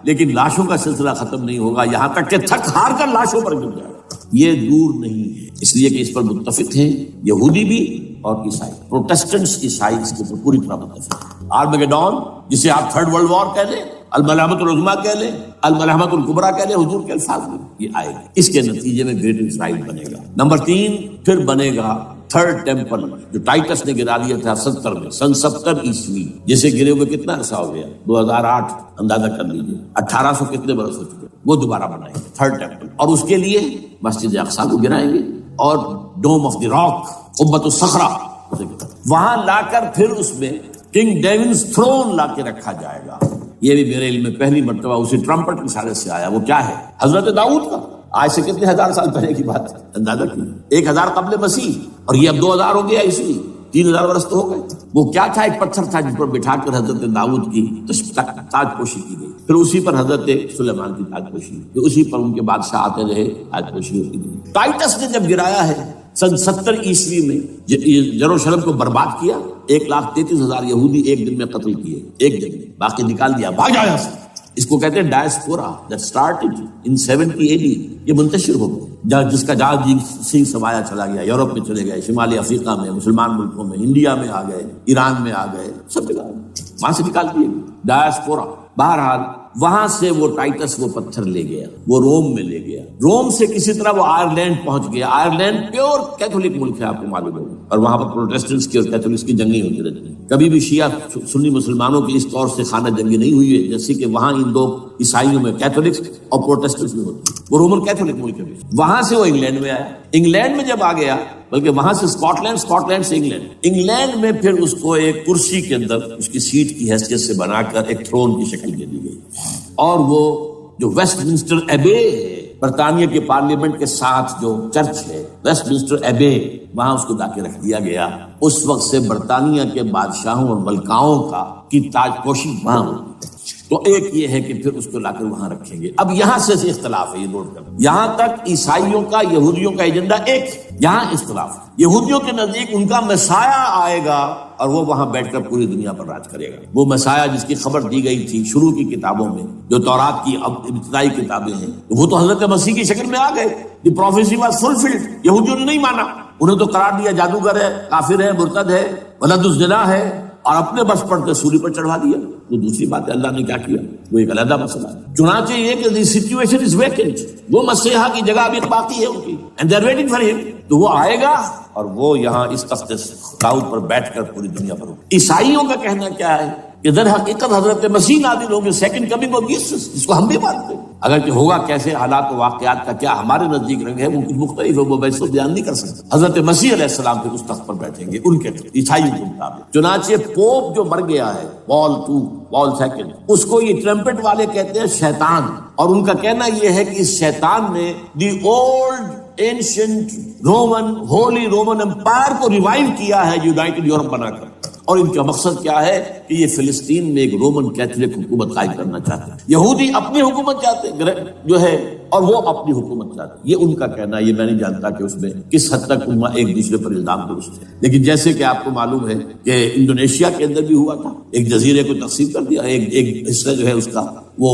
لیکن لاشوں کا سلسلہ ختم نہیں ہوگا، یہاں تک کہ تھک ہار کر لاشوں پر گر جائے گا. یہ دور نہیں ہے، اس لیے کہ اس پر متفق ہیں یہودی بھی اور عیسائی. پروٹسٹنٹس عیسائی اس کے اوپر پوری طرح متفق ہیں. آرمگیڈون، جسے آپ 3rd ورلڈ وار کہہ لیں، الملحمۃ العظمیٰ کہہ لیں، الملحمۃ الکبریٰ کہہ لیں، حضور کے الفاظ میں یہ آئے گا. اس کے نتیجے میں گریٹر اسرائیل بنے گا. نمبر 3 پھر بنے گا 3rd ٹیمپل، جو ٹائٹس نے گرا دیا تھا 70 میں، سن 70 عیسوی، جسے گرے ہوئے کتنا عرصہ ہو گیا؟ 2008. اندازہ کر لیجیے 1800 کتنے برس ہو چکے. وہ دوبارہ بنائیں گے 3rd ٹیمپل، اور اس کے لیے مسجد اقصیٰ کو گرائیں گے اور ڈوم آف دی راک، قبۃ الصخرہ وہاں لا کر پھر اس میں کنگ ڈیونز تھرون لا کے رکھا جائے گا. یہ بھی میرے علم میں پہلی مرتبہ اسی ٹرمپٹ کی سارے سے آیا. وہ کیا ہے؟ حضرت داؤد کا. آج سے کتنے ہزار سال پہلے کی بات ہے, اندازہ کیجیے. 1000 قبل مسیح, اور یہ اب 2000 ہو گیا, اسی 3000 برس تو ہو گئے. وہ کیا تھا؟ ایک پتھر تھا جس پر بٹھا کر حضرت داؤد کی تاج پوشی کی گئی. پھر اسی پر حضرت سلیمان کی تاج پوشی, اسی پر ان کے بادشاہ آتے رہے, تاج پوشی ہوتی رہی. ٹائٹس نے جب گرایا ہے سن 70 عیسوی میں, یروشلم کو برباد کیا, 1,33,000 یہودی ایک دن میں قتل کیے, ایک دن میں, باقی نکال دیا, بھاگ جایا یہاں سے. اس کو کہتے ہیں diaspora, that started in 70 AD. یہ منتشر ہو گیا, جس کا جہاز سنگھ سمایا چلا گیا, یورپ میں چلے گئے, شمالی افریقہ میں, مسلمان ملکوں میں, انڈیا میں آ گئے, ایران میں آ گئے, سب جگہ وہاں سے نکال دیے گئے ڈائسپورا. بہرحال وہاں سے وہ ٹائٹس وہ پتھر لے گیا, وہ روم میں لے گیا. روم سے کسی طرح وہ آئرلینڈ پہنچ گیا. آئرلینڈ پیور کیتھولک ملک ہے, آپ کو معلوم ہوگا, اور وہاں پر پروٹیسٹنٹس کی اور کیتھولکس کی جنگیں ہوتی رہتی ہیں. کبھی بھی شیعہ سنی مسلمانوں کی اس طور سے خانہ جنگی نہیں ہوئی ہے جیسے کہ وہاں ان دو عیسائیوں میں کیتھولکس اور پروٹیسٹنٹس میں ہوتی ہے. وہ رومن کیتھولک ملک ہے. وہاں سے وہ انگلینڈ میں آیا. انگلینڈ میں جب آ گیا, بلکہ وہاں سے اسکاٹ لینڈ سے انگلینڈ میں پھر اس کو ایک کرسی کے اندر اس کی سیٹ کی حیثیت سے بنا کر ایک تھرون کی شکل دے دی گئی. اور وہ جو ویسٹ منسٹر ایبے ہے, برطانیہ کے پارلیمنٹ کے ساتھ جو چرچ ہے ویسٹ منسٹر ایبے, وہاں اس کو لا کے رکھ دیا گیا. اس وقت سے برطانیہ کے بادشاہوں اور ملکاؤں کی تاج پوشی وہاں ہوگی. تو ایک یہ ہے کہ پھر اس کو لا کر وہاں رکھیں گے. اب یہاں سے اختلاف ہے, یہ نوٹ کریں. یہاں تک عیسائیوں کا یہودیوں کا ایجنڈا ایک, یہاں اختلاف. یہودیوں کے نزدیک ان کا مسیح آئے گا اور وہ وہاں بیٹھ کر پوری دنیا پر راج کرے گا. وہ مسیح جس کی خبر دی گئی تھی شروع کی کتابوں میں, جو تورات کی ابتدائی کتابیں ہیں, وہ تو حضرت مسیح کی شکل میں آ گئے. دی پروفیسی واز فلفلڈ. یہودیوں نے نہیں مانا, انہیں تو قرار دیا جادوگر ہے, کافر ہے, مرتد ہے, ولد الزنا ہے, اور اپنے بس پڑھ کے سولی پر چڑھا دیا. وہ دوسری بات ہے, اللہ نے کیا کیا وہ ایک علیحدہ مسئلہ ہے. چنانچہ یہ کہ سچویشن از ویکنٹ, وہ مسیحا کی جگہ ابھی باقی ہے ان کی, and they are waiting for ہم. تو وہ آئے گا اور وہ یہاں اس تخت داؤد پر بیٹھ کر پوری دنیا پر ہوگا. عیسائیوں کا کہنا کیا ہے کہ در حقیقت حضرت مسیح نازل ہوں گے, سیکنڈ کمنگ آف جیسس, جس کو ہم بھی مانتے ہیں. اگر کہ ہوگا کیسے, حالات و واقعات کا کیا ہمارے نزدیک رنگ ہے وہ کچھ مختلف ہے, وہ ویسے بیان نہیں کر سکتے. حضرت مسیح علیہ السلام پھر اس تخت پر بیٹھیں گے ان کے عیسائیوں کے مطابق. چنانچہ پوپ جو مر گیا ہے, پال سیکنڈ, اس کو یہ ٹرمپٹ والے کہتے ہیں شیطان. اور ان کا کہنا یہ ہے کہ اس شیطان نے the old ancient Holy Roman Empire کو ریوائیو کیا ہے یونائٹڈ یورپ بنا کر. اور ان کا مقصد کیا ہے کہ یہ فلسطین میں ایک رومن کیتھولک حکومت قائم کرنا چاہتے ہیں. یہودی اپنی حکومت چاہتے ہیں جو ہے, اور وہ اپنی حکومت چاہتے ہیں. یہ ان کا کہنا ہے. یہ میں نہیں جانتا کہ اس میں کس حد تک ان ایک دوسرے پر الزام درست ہے. لیکن جیسے کہ آپ کو معلوم ہے کہ انڈونیشیا کے اندر بھی ہوا تھا, ایک جزیرے کو تقسیم کر دیا, ایک حصہ جو ہے اس کا وہ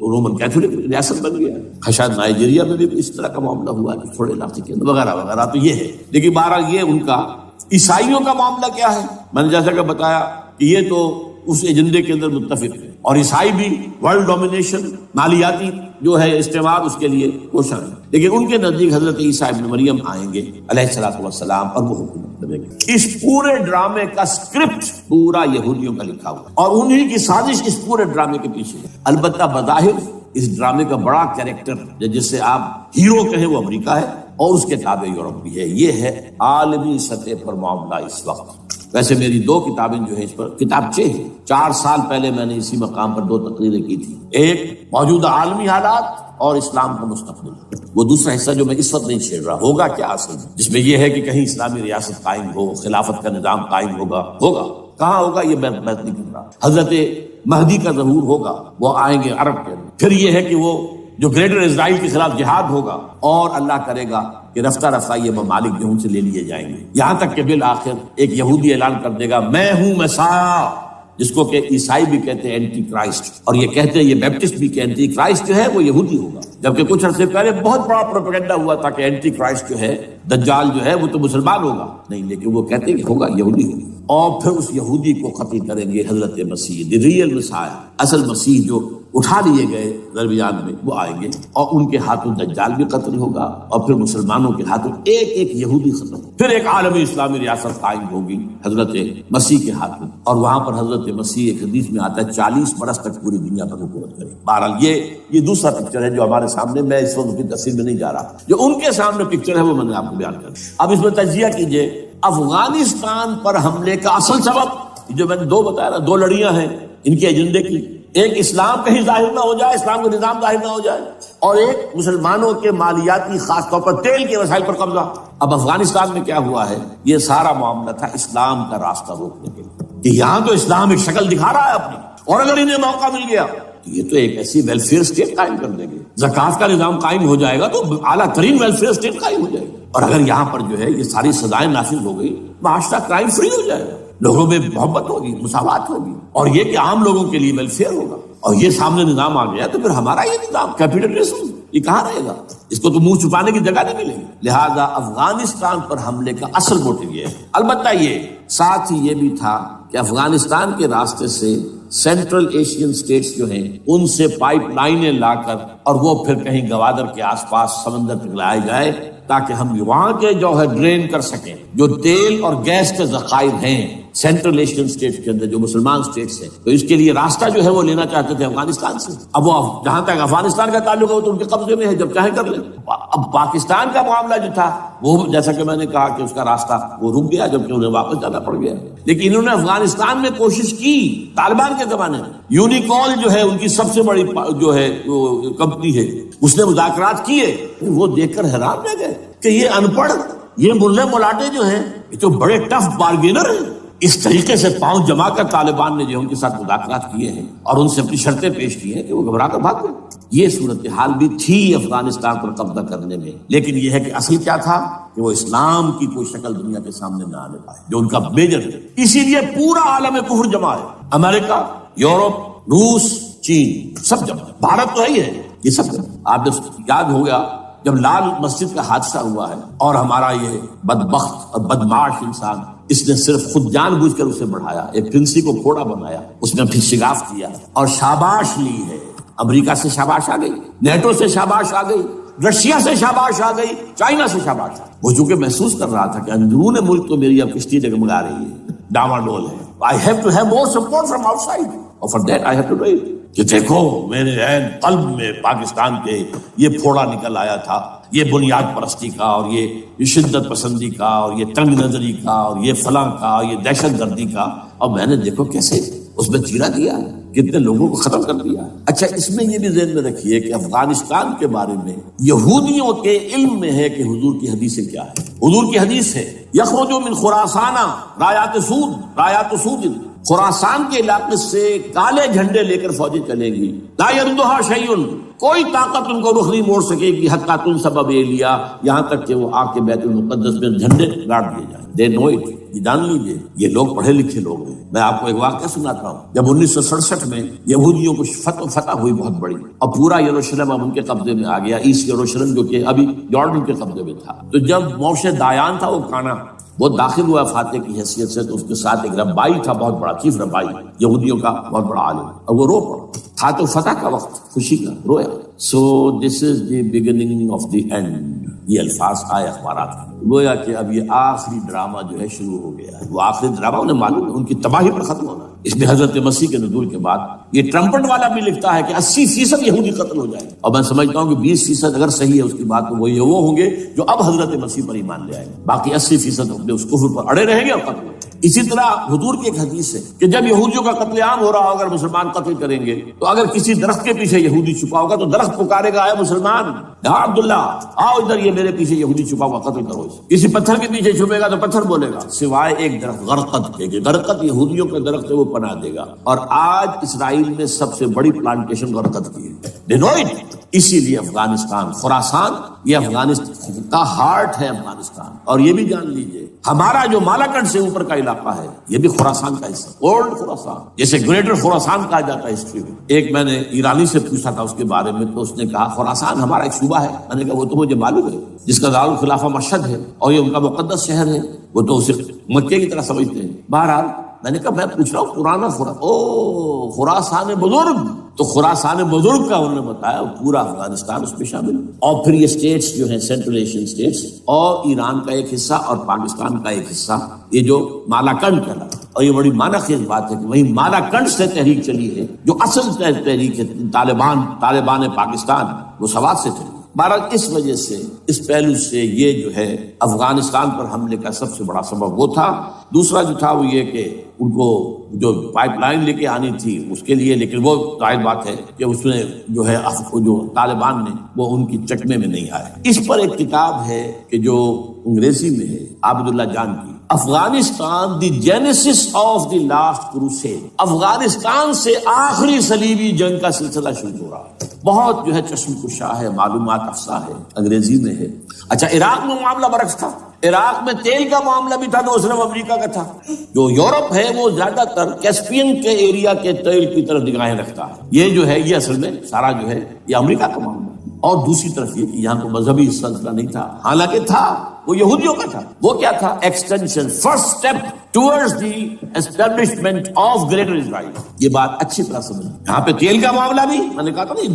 رومن کیتھولک ریاست بن گیا. شاید نائجیریا میں بھی اس طرح کا معاملہ ہوا ہے تھوڑے علاقے کے اندر وغیرہ وغیرہ. تو یہ ہے. لیکن بہرحال یہ ان کا. عیسائیوں کا معاملہ کیا ہے, میں نے جیسا کہ بتایا کہ یہ تو اس ایجنڈے کے اندر متفق ہے, اور عیسائی بھی ورلڈ ڈومینیشن, مالیاتی جو ہے استعمار, اس کے لیے کوشاں ہے. لیکن ان کے نزدیک حضرت عیسیٰ ابن مریم آئیں گے علیہ الصلوۃ والسلام, اور وہ حکومت کریں گے. اس پورے ڈرامے کا اسکرپٹ پورا یہودیوں کا لکھا ہوا, اور انہی کی سازش اس پورے ڈرامے کے پیچھے. البتہ بظاہر اس ڈرامے کا بڑا کیریکٹر جس سے آپ ہیرو کہیں وہ امریکہ ہے, اور اس کے تابع یورپ بھی ہے. یہ ہے عالمی سطح پر معاملہ اس وقت. ویسے میری 2 کتابیں جو ہے اس پر کتابچے ہیں. 4 سال پہلے میں نے اسی مقام پر 2 تقریریں کی تھی. ایک موجودہ عالمی حالات اور اسلام کا مستقبل. وہ دوسرا حصہ جو میں اس وقت نہیں چھیڑ رہا, ہوگا کیا اصل میں, جس میں یہ ہے کہ کہیں اسلامی ریاست قائم ہو, خلافت کا نظام قائم ہوگا کہاں ہوگا یہ میں بات نہیں کر رہا. حضرت مہدی کا ظہور ہوگا, وہ آئیں گے عرب کے اندر. پھر یہ ہے کہ وہ جو گریٹر اسرائیل کے خلاف جہاد ہوگا, اور اللہ کرے گا کہ رفتہ رفتہ یہ ممالک جو ان سے لے لیے جائیں گے, یہاں تک کہ بالآخر ایک یہودی اعلان کر دے گا میں ہوں مسیح, جس کو کہ عیسائی بھی کہتے ہیں اینٹی کرائسٹ, اور یہ کہتے ہیں یہ بیپٹسٹ بھی کہ اینٹی کرائسٹ جو ہے وہ یہودی ہوگا. جبکہ کچھ عرصے پہلے بہت بڑا پروپیگنڈا ہوا تھا کہ اینٹی کرائسٹ جو ہے, دجال جو ہے, وہ تو مسلمان ہوگا. نہیں, لیکن وہ کہتے ہیں کہ ہوگا یہودی ہوگا. اور پھر اس یہودی کو قتل کریں گے حضرت مسیح, دی ریئل مسیح, اصل مسیح جو اٹھا لیے گئے درمیان میں, وہ آئیں گے, اور ان کے ہاتھوں دجال بھی قتل ہوگا, اور پھر مسلمانوں کے ہاتھوں ایک یہودی ختم ہوگا. پھر ایک عالمی اسلامی ریاست قائم ہوگی حضرت مسیح کے ہاتھوں, اور وہاں پر حضرت مسیح, ایک حدیث میں آتا ہے 40 برس تک پوری دنیا پر حکومت کرے. بہرحال یہ دوسرا پکچر ہے جو ہمارے سامنے, میں اس وقت کی تفصیل میں نہیں جا رہا. جو ان کے سامنے پکچر ہے وہ میں نے آپ کو بیان کر. اب اس میں تجزیہ کیجئے افغانستان پر حملے کا اصل سبب جو میں نے دو بتایا نا، دو لڑیاں ہیں ان کے ایجنڈے کی، ایک اسلام کہیں ظاہر نہ ہو جائے، اسلام کا نظام ظاہر نہ ہو جائے، اور ایک مسلمانوں کے مالیاتی خاص طور پر تیل کے وسائل پر قبضہ۔ اب افغانستان میں کیا ہوا ہے، یہ سارا معاملہ تھا اسلام کا راستہ روکنے کے لیے کہ یہاں تو اسلام ایک شکل دکھا رہا ہے اپنی، اور اگر انہیں موقع مل گیا تو یہ تو ایک ایسی ویلفیئر اسٹیٹ قائم کر دیں گے، زکوٰۃ کا نظام قائم ہو جائے گا تو اعلیٰ ترین ویلفیئر اسٹیٹ قائم ہو جائے گی، اور اگر یہاں پر جو ہے یہ ساری سزائیں نافذ ہو گئی، معاشرہ کرائم فری ہو جائے گا، لوگوں میں محبت ہوگی، مساوات ہوگی، اور یہ کہ عام لوگوں کے لیے ویلفیئر ہوگا، اور یہ سامنے نظام آ گیا تو پھر ہمارا یہ نظام کیپیٹلزم یہ کہاں رہے گا، اس کو تو منہ چھپانے کی جگہ نہیں ملے گی۔ لہذا افغانستان پر حملے کا اصل موٹیو یہ ہے۔ البتہ یہ ساتھ ہی یہ بھی تھا کہ افغانستان کے راستے سے سینٹرل ایشین سٹیٹس جو ہیں ان سے پائپ لائنیں لا کر اور وہ پھر کہیں گوادر کے آس پاس سمندر تک لائے جائے تاکہ ہم وہاں کے جو ہے ڈرین کر سکیں جو تیل اور گیس کے ذخائر ہیں سینٹرل ایشین سٹیٹس کے اندر جو مسلمان سٹیٹس ہیں، تو اس کے لیے راستہ جو ہے وہ لینا چاہتے تھے افغانستان سے۔ اب وہ جہاں تک افغانستان کا تعلق ہے وہ تو ان کے قبضے میں ہے، جب چاہیں کر لیں۔ اب پاکستان کا معاملہ جو تھا وہ جیسا کہ میں نے کہا کہ اس کا راستہ وہ رک گیا جبکہ انہیں واپس جانا پڑ گیا، لیکن انہوں نے افغانستان میں کوشش کی طالبان کے زمانے میں۔ یونیکول جو ہے ان کی سب سے بڑی جو ہے کمپنی ہے، اس نے مذاکرات کیے، وہ دیکھ کر حیران رہ گئے کہ یہ ان پڑھ، یہ ملے ملاٹے جو ہیں یہ تو بڑے ٹف بارگینر ہیں۔ اس طریقے سے پاؤں جما کر طالبان نے جو ان کے ساتھ مذاکرات کیے ہیں اور ان سے اپنی شرطیں پیش کی ہیں کہ وہ گھبرا کر بھاگ گئے۔ یہ صورتحال بھی تھی افغانستان پر قبضہ کرنے میں، لیکن یہ ہے کہ اصل کیا تھا کہ وہ اسلام کی کوئی شکل دنیا کے سامنے نہ آنے پائے جو ان کا میجر ہے۔ اسی لیے پورا عالم کفر جمع ہے، امریکہ، یورپ، روس، چین، سب جمع، بھارت تو ہے ہی ہے، یہ سب جمع۔ آپ نے یاد ہوگا جب لال مسجد کا حادثہ ہوا ہے اور ہمارا یہ بدبخت اور بدمعاش انسان اس نے صرف خود جان بوجھ کر اسے بڑھایا، ایک پھنسی کو پھوڑا بنایا، اس نے پھر شگاف کیا اور شاباش لی ہے۔ امریکہ سے شاباش آ گئی، نیٹو سے شاباش آ گئی، رشیا سے شاباش آ گئی، چائنا سے شاباش آ گئی۔ وہ چونکہ محسوس کر رہا تھا کہ اندرون ملک تو میری اب کشتی ڈگمگا رہی ہے، ڈاواڈول ہے، I have to have more support from outside اور for that I have to do it۔ کہ دیکھو میرے عین قلب میں پاکستان کے یہ پھوڑا نکل آیا تھا، یہ بنیاد پرستی کا اور یہ شدت پسندی کا اور یہ تنگ نظری کا اور یہ فلاں کا اور یہ دہشت گردی کا، اور میں نے دیکھو کیسے اس میں چیرا دیا، کتنے لوگوں کو ختم کر دیا۔ اچھا اس میں یہ بھی ذہن میں رکھیے کہ افغانستان کے بارے میں یہودیوں کے علم میں ہے کہ حضور کی حدیث کیا ہے۔ حضور کی حدیث ہے یخرج من خراسان رایات سود، خراسان کے علاقے سے کالے جھنڈے لے کر فوجیں چلیں گی، لا یردھا شیء، کوئی طاقت ان کو رخ نہیں موڑ سکے گی، حتی تنصب بإیلیا، یہاں تک کہ وہ آ کے بیت المقدس میں جھنڈے گاڑ دیے جائیں۔ دے نو اٹ، یہ جان لیجیے یہ لوگ پڑھے لکھے لوگ ہیں۔ میں آپ کو ایک واقعہ سناتا ہوں، جب 1967 میں یہودیوں کو فتح ہوئی بہت بڑی اور پورا یروشلم اب ان کے قبضے میں آ گیا، ایسٹ یروشلم جو کہ ابھی جارڈن کے قبضے میں تھا، تو جب موشے دایان تھا وہ کانا وہ داخل ہوا فاتح کی حیثیت سے، تو اس کے ساتھ ایک ربائی تھا بہت بڑا، چیف ربائی یہودیوں کا بہت بڑا عالم، اور وہ رو پڑا تھا، تو فتح کا وقت خوشی کا رویا۔ So this is the beginning of the end, یہ الفاظ آئے اخبارات میں، گویا کہ اب یہ آخری ڈرامہ جو ہے شروع ہو گیا ہے۔ وہ آخری ڈرامہ انہیں معلوم ہے ان کی تباہی پر ختم ہونا ہے۔ اس میں حضرت مسیح کے نزول کے بعد یہ ٹرمپٹ والا بھی لکھتا ہے کہ 80% یہودی قتل ہو جائے گا، اور میں سمجھتا ہوں کہ 20% اگر صحیح ہے اس کی بات، تو وہ ہوں گے جو اب حضرت مسیح پر ایمان لے آئے گا، باقی 80% اپنے اس کفر پر اڑے رہیں گے اور قتل ہو۔ اسی طرح حضور کی ایک حدیث ہے کہ جب یہودیوں کا قتل عام ہو رہا ہوگا، اگر مسلمان قتل کریں گے تو اگر کسی درخت کے پیچھے یہودی چھپا ہوگا تو درخت پکارے گا، اے مسلمان، ہاں عبداللہ آؤ ادھر، یہ میرے پیچھے یہودی چھپا ہوا، قتل کرو اسے۔ کسی پتھر کے پیچھے چھپے گا تو پتھر بولے گا، سوائے ایک درخت غرقد کے، کہ غرقد یہودیوں کے درخت سے وہ پناہ دے گا، اور آج اسرائیل میں سب سے بڑی پلانٹیشن غرقد کی ہے، ڈینوئٹ۔ اسی لیے افغانستان، خراسان، یہ افغانستان کا ہارٹ ہے افغانستان، اور یہ بھی جان لیجئے ہمارا جو مالاکنڈ سے اوپر کا علاقہ ہے یہ بھی خراسان کا حصہ، اولڈ خراسان، جیسے گریٹر خراسان کہا جاتا ہے ہسٹری میں۔ ایک میں نے ایرانی سے پوچھا تھا اس کے بارے میں، تو اس نے کہا خراسان ہمارا ایک صوبہ ہے۔ میں نے کہا وہ تو مجھے معلوم ہے، جس کا دارالخلافہ مشہد ہے اور یہ ان کا مقدس شہر ہے، وہ تو اسے مکے کی طرح سمجھتے ہیں۔ بہرحال میں نے کہا میں پوچھ رہا ہوں پرانا خراسان بزرگ، تو خراسان بزرگ کا انہوں نے بتایا پورا افغانستان اس میں شامل، اور پھر یہ اسٹیٹس جو ہیں سینٹرل ایشین اسٹیٹس اور ایران کا ایک حصہ اور پاکستان کا ایک حصہ، یہ جو مالاکنڈ کہلاتا ہے۔ اور یہ بڑی معنی خیز بات ہے کہ وہی مالاکنڈ سے تحریک چلی ہے جو اصل تحریک ہے طالبان پاکستان، وہ سوات سے چلی۔ بہرحال اس وجہ سے اس پہلو سے یہ جو ہے افغانستان پر حملے کا سب سے بڑا سبب وہ تھا. دوسرا جو تھا وہ یہ کہ ان کو جو پائپ لائن لے کے آنی تھی اس کے لیے، لیکن وہ ظاہر بات ہے کہ اس میں جو ہے جو طالبان نے وہ ان کی چکمے میں نہیں آئے. اس پر ایک کتاب ہے کہ جو انگریزی میں ہے عابد اللہ جان کی، Afghanistan the genesis of the last crusade. Afghanistan سے آخری صلیبی جنگ کا سلسلہ شروع ہو رہا ہے. بہت جو ہے چشم کشا ہے، معلومات افزا ہے، انگریزی میں ہے. اچھا، عراق میں معاملہ برعکس تھا. عراق میں تیل کا معاملہ بھی تھا تو صرف امریکہ کا تھا. جو یورپ ہے وہ زیادہ تر کیسپین کے ایریا کے تیل کی طرف نگاہیں رکھتا ہے. یہ جو ہے یہ اصل میں سارا جو ہے یہ امریکہ کا معاملہ ہے. اور دوسری طرف یہ کہ یہاں کو مذہبی سلسلہ نہیں تھا، حالانکہ تھا، وہ یہودیوں کا تھا. وہ کیا تھا؟ Extension, first step towards the establishment of greater Israel. یہ بات اچھی طرح سمجھ. یہاں پہ تیل کا معاملہ بھی میں نے کہا تھا نا،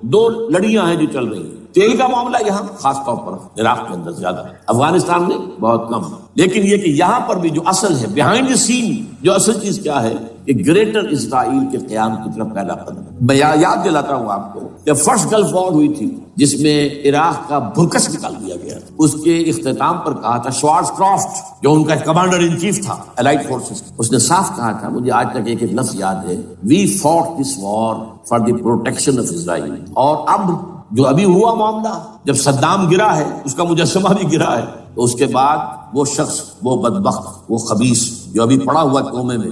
دو لڑیاں ہیں جو چل رہی ہیں. تیل کا معاملہ یہاں خاص طور پر عراق کے اندر زیادہ، افغانستان میں بہت کم. لیکن یہ کہ یہاں پر بھی جو اصل ہے بیہائنڈ دی سین، جو اصل چیز کیا ہے کہ گریٹر اسرائیل کے قیام کی طرف پہلا قدم. میں یاد دلاتا ہوں آپ کو کہ فرسٹ گلف وار ہوئی تھی جس میں عراق کا بھرکس نکال دیا گیا. اس کے اختتام پر کہا تھا شوارز کرافٹ، جو ان کا کمانڈر ان چیف تھا الائڈ فورسز، اس نے صاف کہا تھا، مجھے آج تک ایک لفظ یاد ہے، we fought this war for the protection of Israel. اور اب جو ابھی ہوا معاملہ، جب صدام گرا ہے، اس کا مجسمہ بھی گرا ہے، تو اس کے بعد وہ شخص، وہ بدبخت، وہ خبیث جو ابھی پڑا ہوا کومے میں،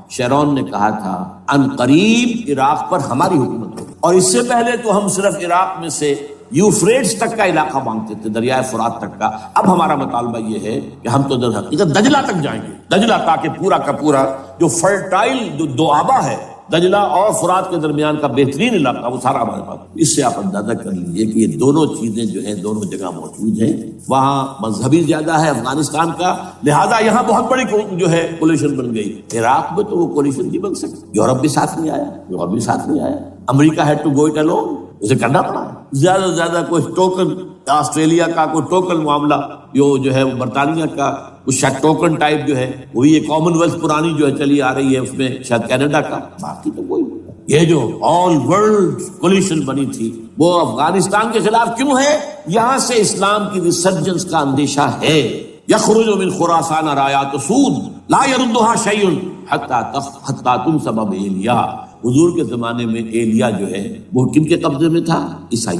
شیرون نے کہا تھا ان قریب عراق پر ہماری حکومت ہوگی. اور اس سے پہلے تو ہم صرف عراق میں سے یوفریٹس تک کا علاقہ مانگتے تھے، دریائے فرات تک کا. اب ہمارا مطالبہ یہ ہے کہ ہم تو در حقیقت دجلہ تک جائیں گے. دجلہ، تاکہ پورا کا پورا جو فرٹائل جو دوآبا ہے دجلہ اور فرات کے درمیان کا بہترین علاقہ، وہ سارا ہمارے پاس. اس سے آپ اندازہ کر لیجیے کہ یہ دونوں چیزیں جو ہیں دونوں جگہ موجود ہیں. وہاں مذہبی زیادہ ہے افغانستان کا، لہذا یہاں بہت بڑی جو ہے کولیشن بن گئی. عراق میں تو وہ کولیشن نہیں بن سکتی. یورپ بھی ساتھ نہیں آیا. America had to go it alone, اسے کرنا پڑا. زیادہ سے زیادہ کوئی ٹوکن آسٹریلیا کا کوئی ٹوکن معاملہ جو ہے وہ برطانیہ کا کچھ شاید ٹوکن ٹائپ جو ہے وہی یہ کامن ویلتھ پرانی جو ہے چلی آ رہی ہے، اس میں شاید کینیڈا کا. باقی تو کوئی. یہ جو آل ورلڈ کولیشن بنی تھی وہ افغانستان کے خلاف کیوں ہے؟ یہاں سے اسلام کی ریسرجنس کا اندیشہ ہے. یخرج من خراسان رایات سود لا يردها شیء حتی تنصب بإیلیا. حضور کے زمانے میں ایلیا جو ہے وہ کن کے قبضے میں تھا؟ عیسائی.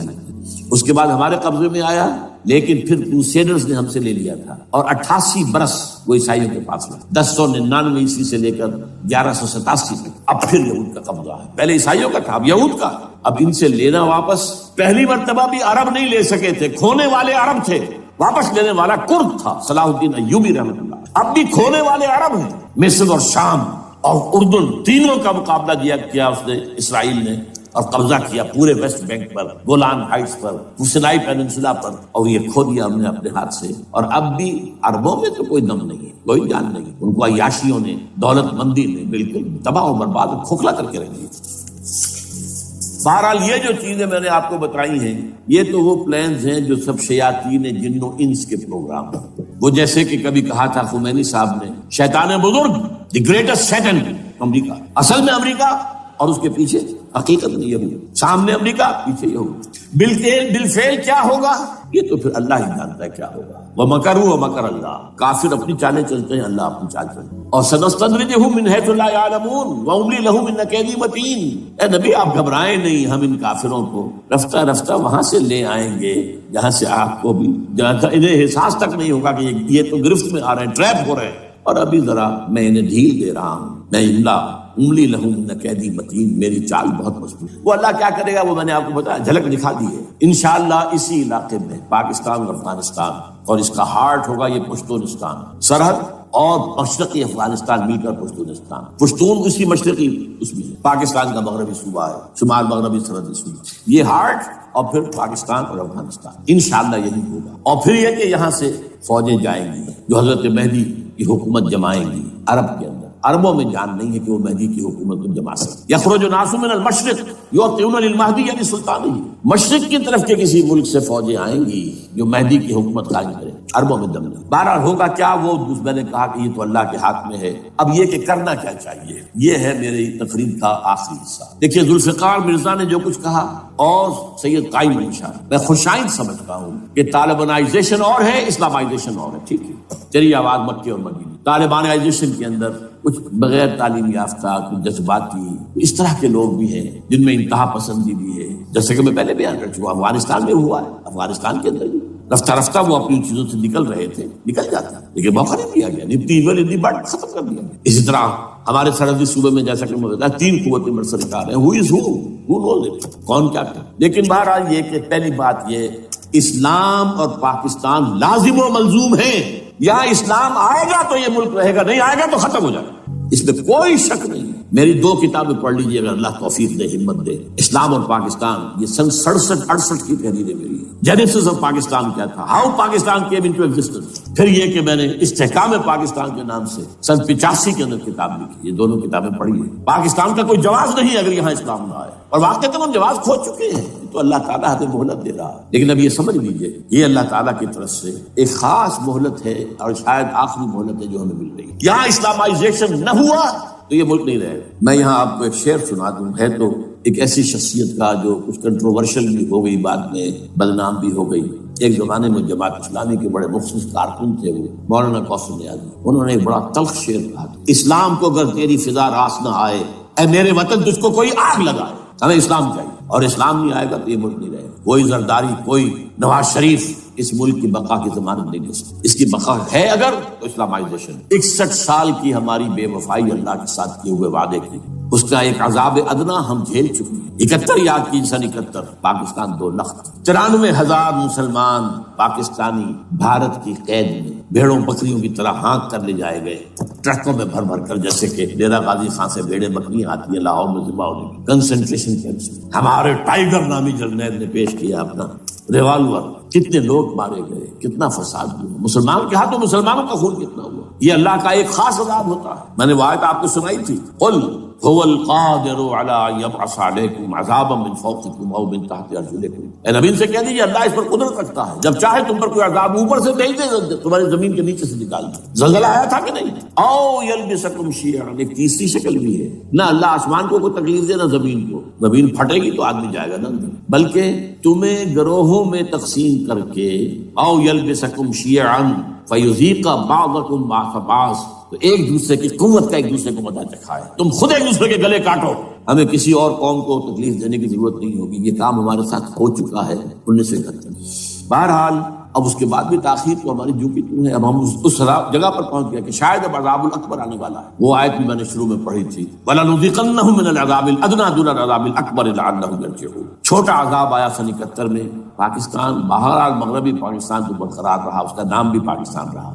اس کے بعد ہمارے قبضے میں آیا، لیکن پھر کروسیڈرز نے ہم سے لے لیا تھا اور 88 برس وہ عیسائیوں کے پاس میں، 1099 عیسوی سے لے کر 1187 تک. اب پھر یہود کا قبضہ ہے. پہلے عیسائیوں کا تھا، اب یہود کا. اب ان سے لینا واپس. پہلی مرتبہ بھی عرب نہیں لے سکے تھے، کھونے والے عرب تھے. واپس لینے والا کرد تھا، صلاح الدین ایوبی رحمۃ اللہ. اب بھی کھونے والے عرب ہیں. مصر اور شام اور اردن تینوں کا مقابلہ کیا اس نے، اسرائیل نے، اور قبضہ کیا پورے ویسٹ بینک پر، گولان ہائٹس پر، سینائی پیننسولا پر، اور یہ کھو دیا ہم نے اپنے ہاتھ سے. اور اب بھی عربوں میں تو کوئی دم نہیں ہے، کوئی جان نہیں. ان کو عیاشیوں نے، دولت مندی نے بالکل تباہ و برباد کھوکھلا کر کے رکھ دیا. بہرحال یہ جو چیزیں میں نے آپ کو بتائی ہیں یہ تو وہ پلانز ہیں جو سب شیاطین جن و انس کے پروگرام ہیں. وہ جیسے کہ کبھی کہا تھا خمینی صاحب نے، شیطان بزرگ، دی گریٹسٹ سیٹن، امریکہ. اصل میں امریکہ اور اس کے پیچھے حقیقت میں یہود، سامنے امریکہ پیچھے یہود. بالفعل کیا ہوگا یہ تو پھر اللہ ہی جانتا ہے کیا ہوگا. وَمَكَرُوا وَمَكَرَ اللَّهُ. کافر اپنی چالیں چلتے ہیں، اللہ اپنی چال چلتے ہیں. اور سَنَسْتَدْرِجُهُم مِّنْ حَيْثُ لَا يَعْلَمُونَ وَأُمْلِي لَهُمْ إِنَّ كَيْدِي مَتِينٌ. اے نبی آپ گھبرائیں نہیں، ہم ان کافروں کو رفتہ رفتہ وہاں سے لے آئیں گے جہاں سے آپ کو بھی، جہاں انہیں احساس تک نہیں ہوگا کہ یہ تو گرفت میں آ رہے ہیں، ٹریپ ہو رہے ہیں. اور ابھی ذرا میں انہیں ڈھیل دے رہا ہوں. میں املی لہم ان قیدی متین، میری چال بہت مضبوط. وہ اللہ کیا کرے گا وہ میں نے آپ کو بتایا، جھلک دکھا دی ہے. انشاءاللہ اسی علاقے میں پاکستان اور افغانستان، اور اس کا ہارٹ ہوگا یہ پشتونستان، سرحد اور مشرقی افغانستان مل کر پشتونستان. پشتون اسی مشرقی اس میں پاکستان کا مغربی صوبہ ہے، شمال مغربی سرحدی صوبہ. یہ ہارٹ اور پھر پاکستان اور افغانستان انشاءاللہ یہی ہوگا. اور پھر یہ کہ یہاں سے فوجیں جائیں گی جو حضرت مہدی کی حکومت جمائیں گی عرب کے اندر. عربوں میں جان نہیں ہے کہ وہ مہدی کی حکومت کو جما سکے. یخرج ناس من المشرق یعطون للمہدی یعنی سلطانی. مشرق کی طرف کے کسی ملک سے فوجیں آئیں گی جو مہدی کی حکومت قائم کرے. اربوں میں دم نہیں۔ بہرحال ہوگا کیا وہ میں نے کہا کہ یہ تو اللہ کے ہاتھ میں ہے۔ اب یہ کہ کرنا کیا چاہیے، یہ ہے میری تقریر کا آخری حصہ۔ دیکھیے ذوالفقار مرزا نے جو کچھ کہا اور سید قائم علی شاہ، میں خوشائند سمجھتا ہوں کہ طالبانائزیشن اور ہے، اسلامائزیشن اور ہے، ٹھیک ہے، چلیے آواز مکے اور مدینے۔ طالبانائزیشن کے اندر کچھ بغیر تعلیم یافتہ، کچھ جذباتی، اس طرح کے لوگ بھی ہیں جن میں انتہا پسندی بھی ہے، جیسے کہ میں پہلے بیان کر چکا، افغانستان میں ہوا ہے، افغانستان کے اندر بھی رفتہ رفتہ وہ اپنی چیزوں سے نکل رہے تھے، نکل جاتا ہے، لیکن موقع نہیں دیا گیا، نبتی ایول اتنی بات ختم کر دیا گیا۔ اسی طرح ہمارے سرحدی صوبے میں جیسا کہ میں بتایا 3 قوتیں برسرکار ہیں، who knows it؟ کون کیا کرے؟ لیکن بہرحال یہ کہ پہلی بات یہ، اسلام اور پاکستان لازم و ملزوم ہیں۔ یہاں اسلام آئے گا تو یہ ملک رہے گا، نہیں آئے گا تو ختم ہو جائے گا، اس میں کوئی شک نہیں۔ میری 2 کتابیں پڑھ لیجیے اگر اللہ توفیق دے، ہمت دے۔ اسلام اور پاکستان، یہ سن 67-68 کی تحریریں میری ہیں۔ جینیسس آف پاکستان کیا تھا، how Pakistan came into existence. پھر یہ کہ میں نے استحکام پاکستان کے نام سے سن 85 کے اندر کتاب لکھی، یہ دونوں کتابیں پڑھی ہیں۔ پاکستان کا کوئی جواز نہیں اگر یہاں اسلام نہ آئے، اور واقعتاً ہم جواز کھو چکے ہیں، تو اللہ تعالیٰ ہمیں مہلت دے رہا ہے۔ لیکن اب یہ سمجھ لیجیے یہ اللہ تعالیٰ کی طرف سے ایک خاص مہلت ہے، اور شاید آخری مہلت ہے جو ہمیں مل رہی ہے۔ یہاں اسلامائزیشن نہ ہوا تو یہ ملک نہیں رہے گا۔ میں یہاں آپ کو ایک شعر سنا دوں، ہے تو ایک ایسی شخصیت کا جو کچھ کنٹروورشل بھی ہو گئی، بعد میں بدنام بھی ہو گئی۔ ایک زمانے میں جماعت اسلامی کے بڑے مخصوص کارکن تھے وہ مولانا کوثر نیازی، انہوں نے ایک بڑا تلخ شعر کہا تھا، اسلام کو اگر تیری فضا راس نہ آئے، اے میرے وطن تجھ کو کوئی آگ لگائے۔ ہمیں اسلام چاہیے، اور اسلام نہیں آئے گا تو یہ ملک نہیں رہے گا۔ کوئی زرداری، کوئی نواز شریف اس ملک کی بقا کی ضمانت نہیں دے سکتی۔ اس کی بقا ہے اگر تو اسلامائزیشن۔ 61 سال کی ہماری بے وفائی اللہ کے ساتھ کیے ہوئے وعدے کی، اس کا ایک عذاب ادنا ہم جھیل چکے ہیں۔ 71 یاد کی سن 71 پاکستان 2 لخت، 94,000 مسلمان پاکستانی بھارت کی قید میں بھیڑوں بکریوں کی طرح ہانک کر لے جائے گئے، ٹرکوں میں بھر بھر کر، جیسے کہ ڈیرہ غازی خان سے بھیڑیں بکریاں آتی ہیں لاہور میں ذبح ہونے کی، کنسنٹریشن کیمپس میں ہمارے ٹائیگر نامی جرنیل نے پیش کیا اپنا ریوالور، کتنے لوگ مارے گئے، کتنا فساد ہوا، مسلمان کے ہاتھوں مسلمانوں کا خون کتنا ہوا۔ یہ اللہ کا ایک خاص عذاب ہوتا ہے۔ میں نے وہ آیت آپ کو سنائی تھی، قل هو القادر على ان يبعث عليكم عذابا من فوقكم او من تحت ارجلكم۔ اے نبی سے کہہ دیجیے اللہ اس پر قدرت رکھتا ہے، جب چاہے تم پر کوئی عذاب اوپر سے بھیج دے، تمہاری زمین کے نیچے سے نکال دے۔ زلزلہ آیا تھا کہ نہیں؟ او يلبسكم شيعا، ایک تیسری شکل بھی ہے، نہ اللہ آسمان کو کوئی تکلیف دے نہ زمین کو، زمین پھٹے گی تو آدمی جائے گا نا، بلکہ تمہیں گروہوں میں تقسیم کر کے، او يلبسكم شيعا فيذيق بعضكم بعض بعض، تو ایک دوسرے کی قوت کا ایک دوسرے کو مزہ چکھائے، تم خود ایک دوسرے کے گلے کاٹو۔ ہمیں کسی اور قوم کو تکلیف دینے کی ضرورت نہیں ہوگی، یہ کام ہمارے ساتھ ہو چکا ہے 1971۔ بہرحال اب اس کے بعد بھی تاخیر تو ہماری جو کی تم ہے، اب ہم اس جگہ پر پہنچ گئے کہ شاید اب عذاب الاکبر آنے والا ہے۔ وہ آیت بھی میں نے شروع میں پڑھی تھی، وَلَنُذِيقَنَّهُم مِّنَ الْعَذَابِ الْأَدْنَىٰ دُونَ الْعَذَابِ الْأَكْبَرِ لَعَلَّهُمْ يَرْجِعُونَ۔ چھوٹا عذاب آیا سن 71 میں پاکستان، بہرحال مغربی پاکستان تو برقرار رہا، اس کا نام بھی پاکستان رہا۔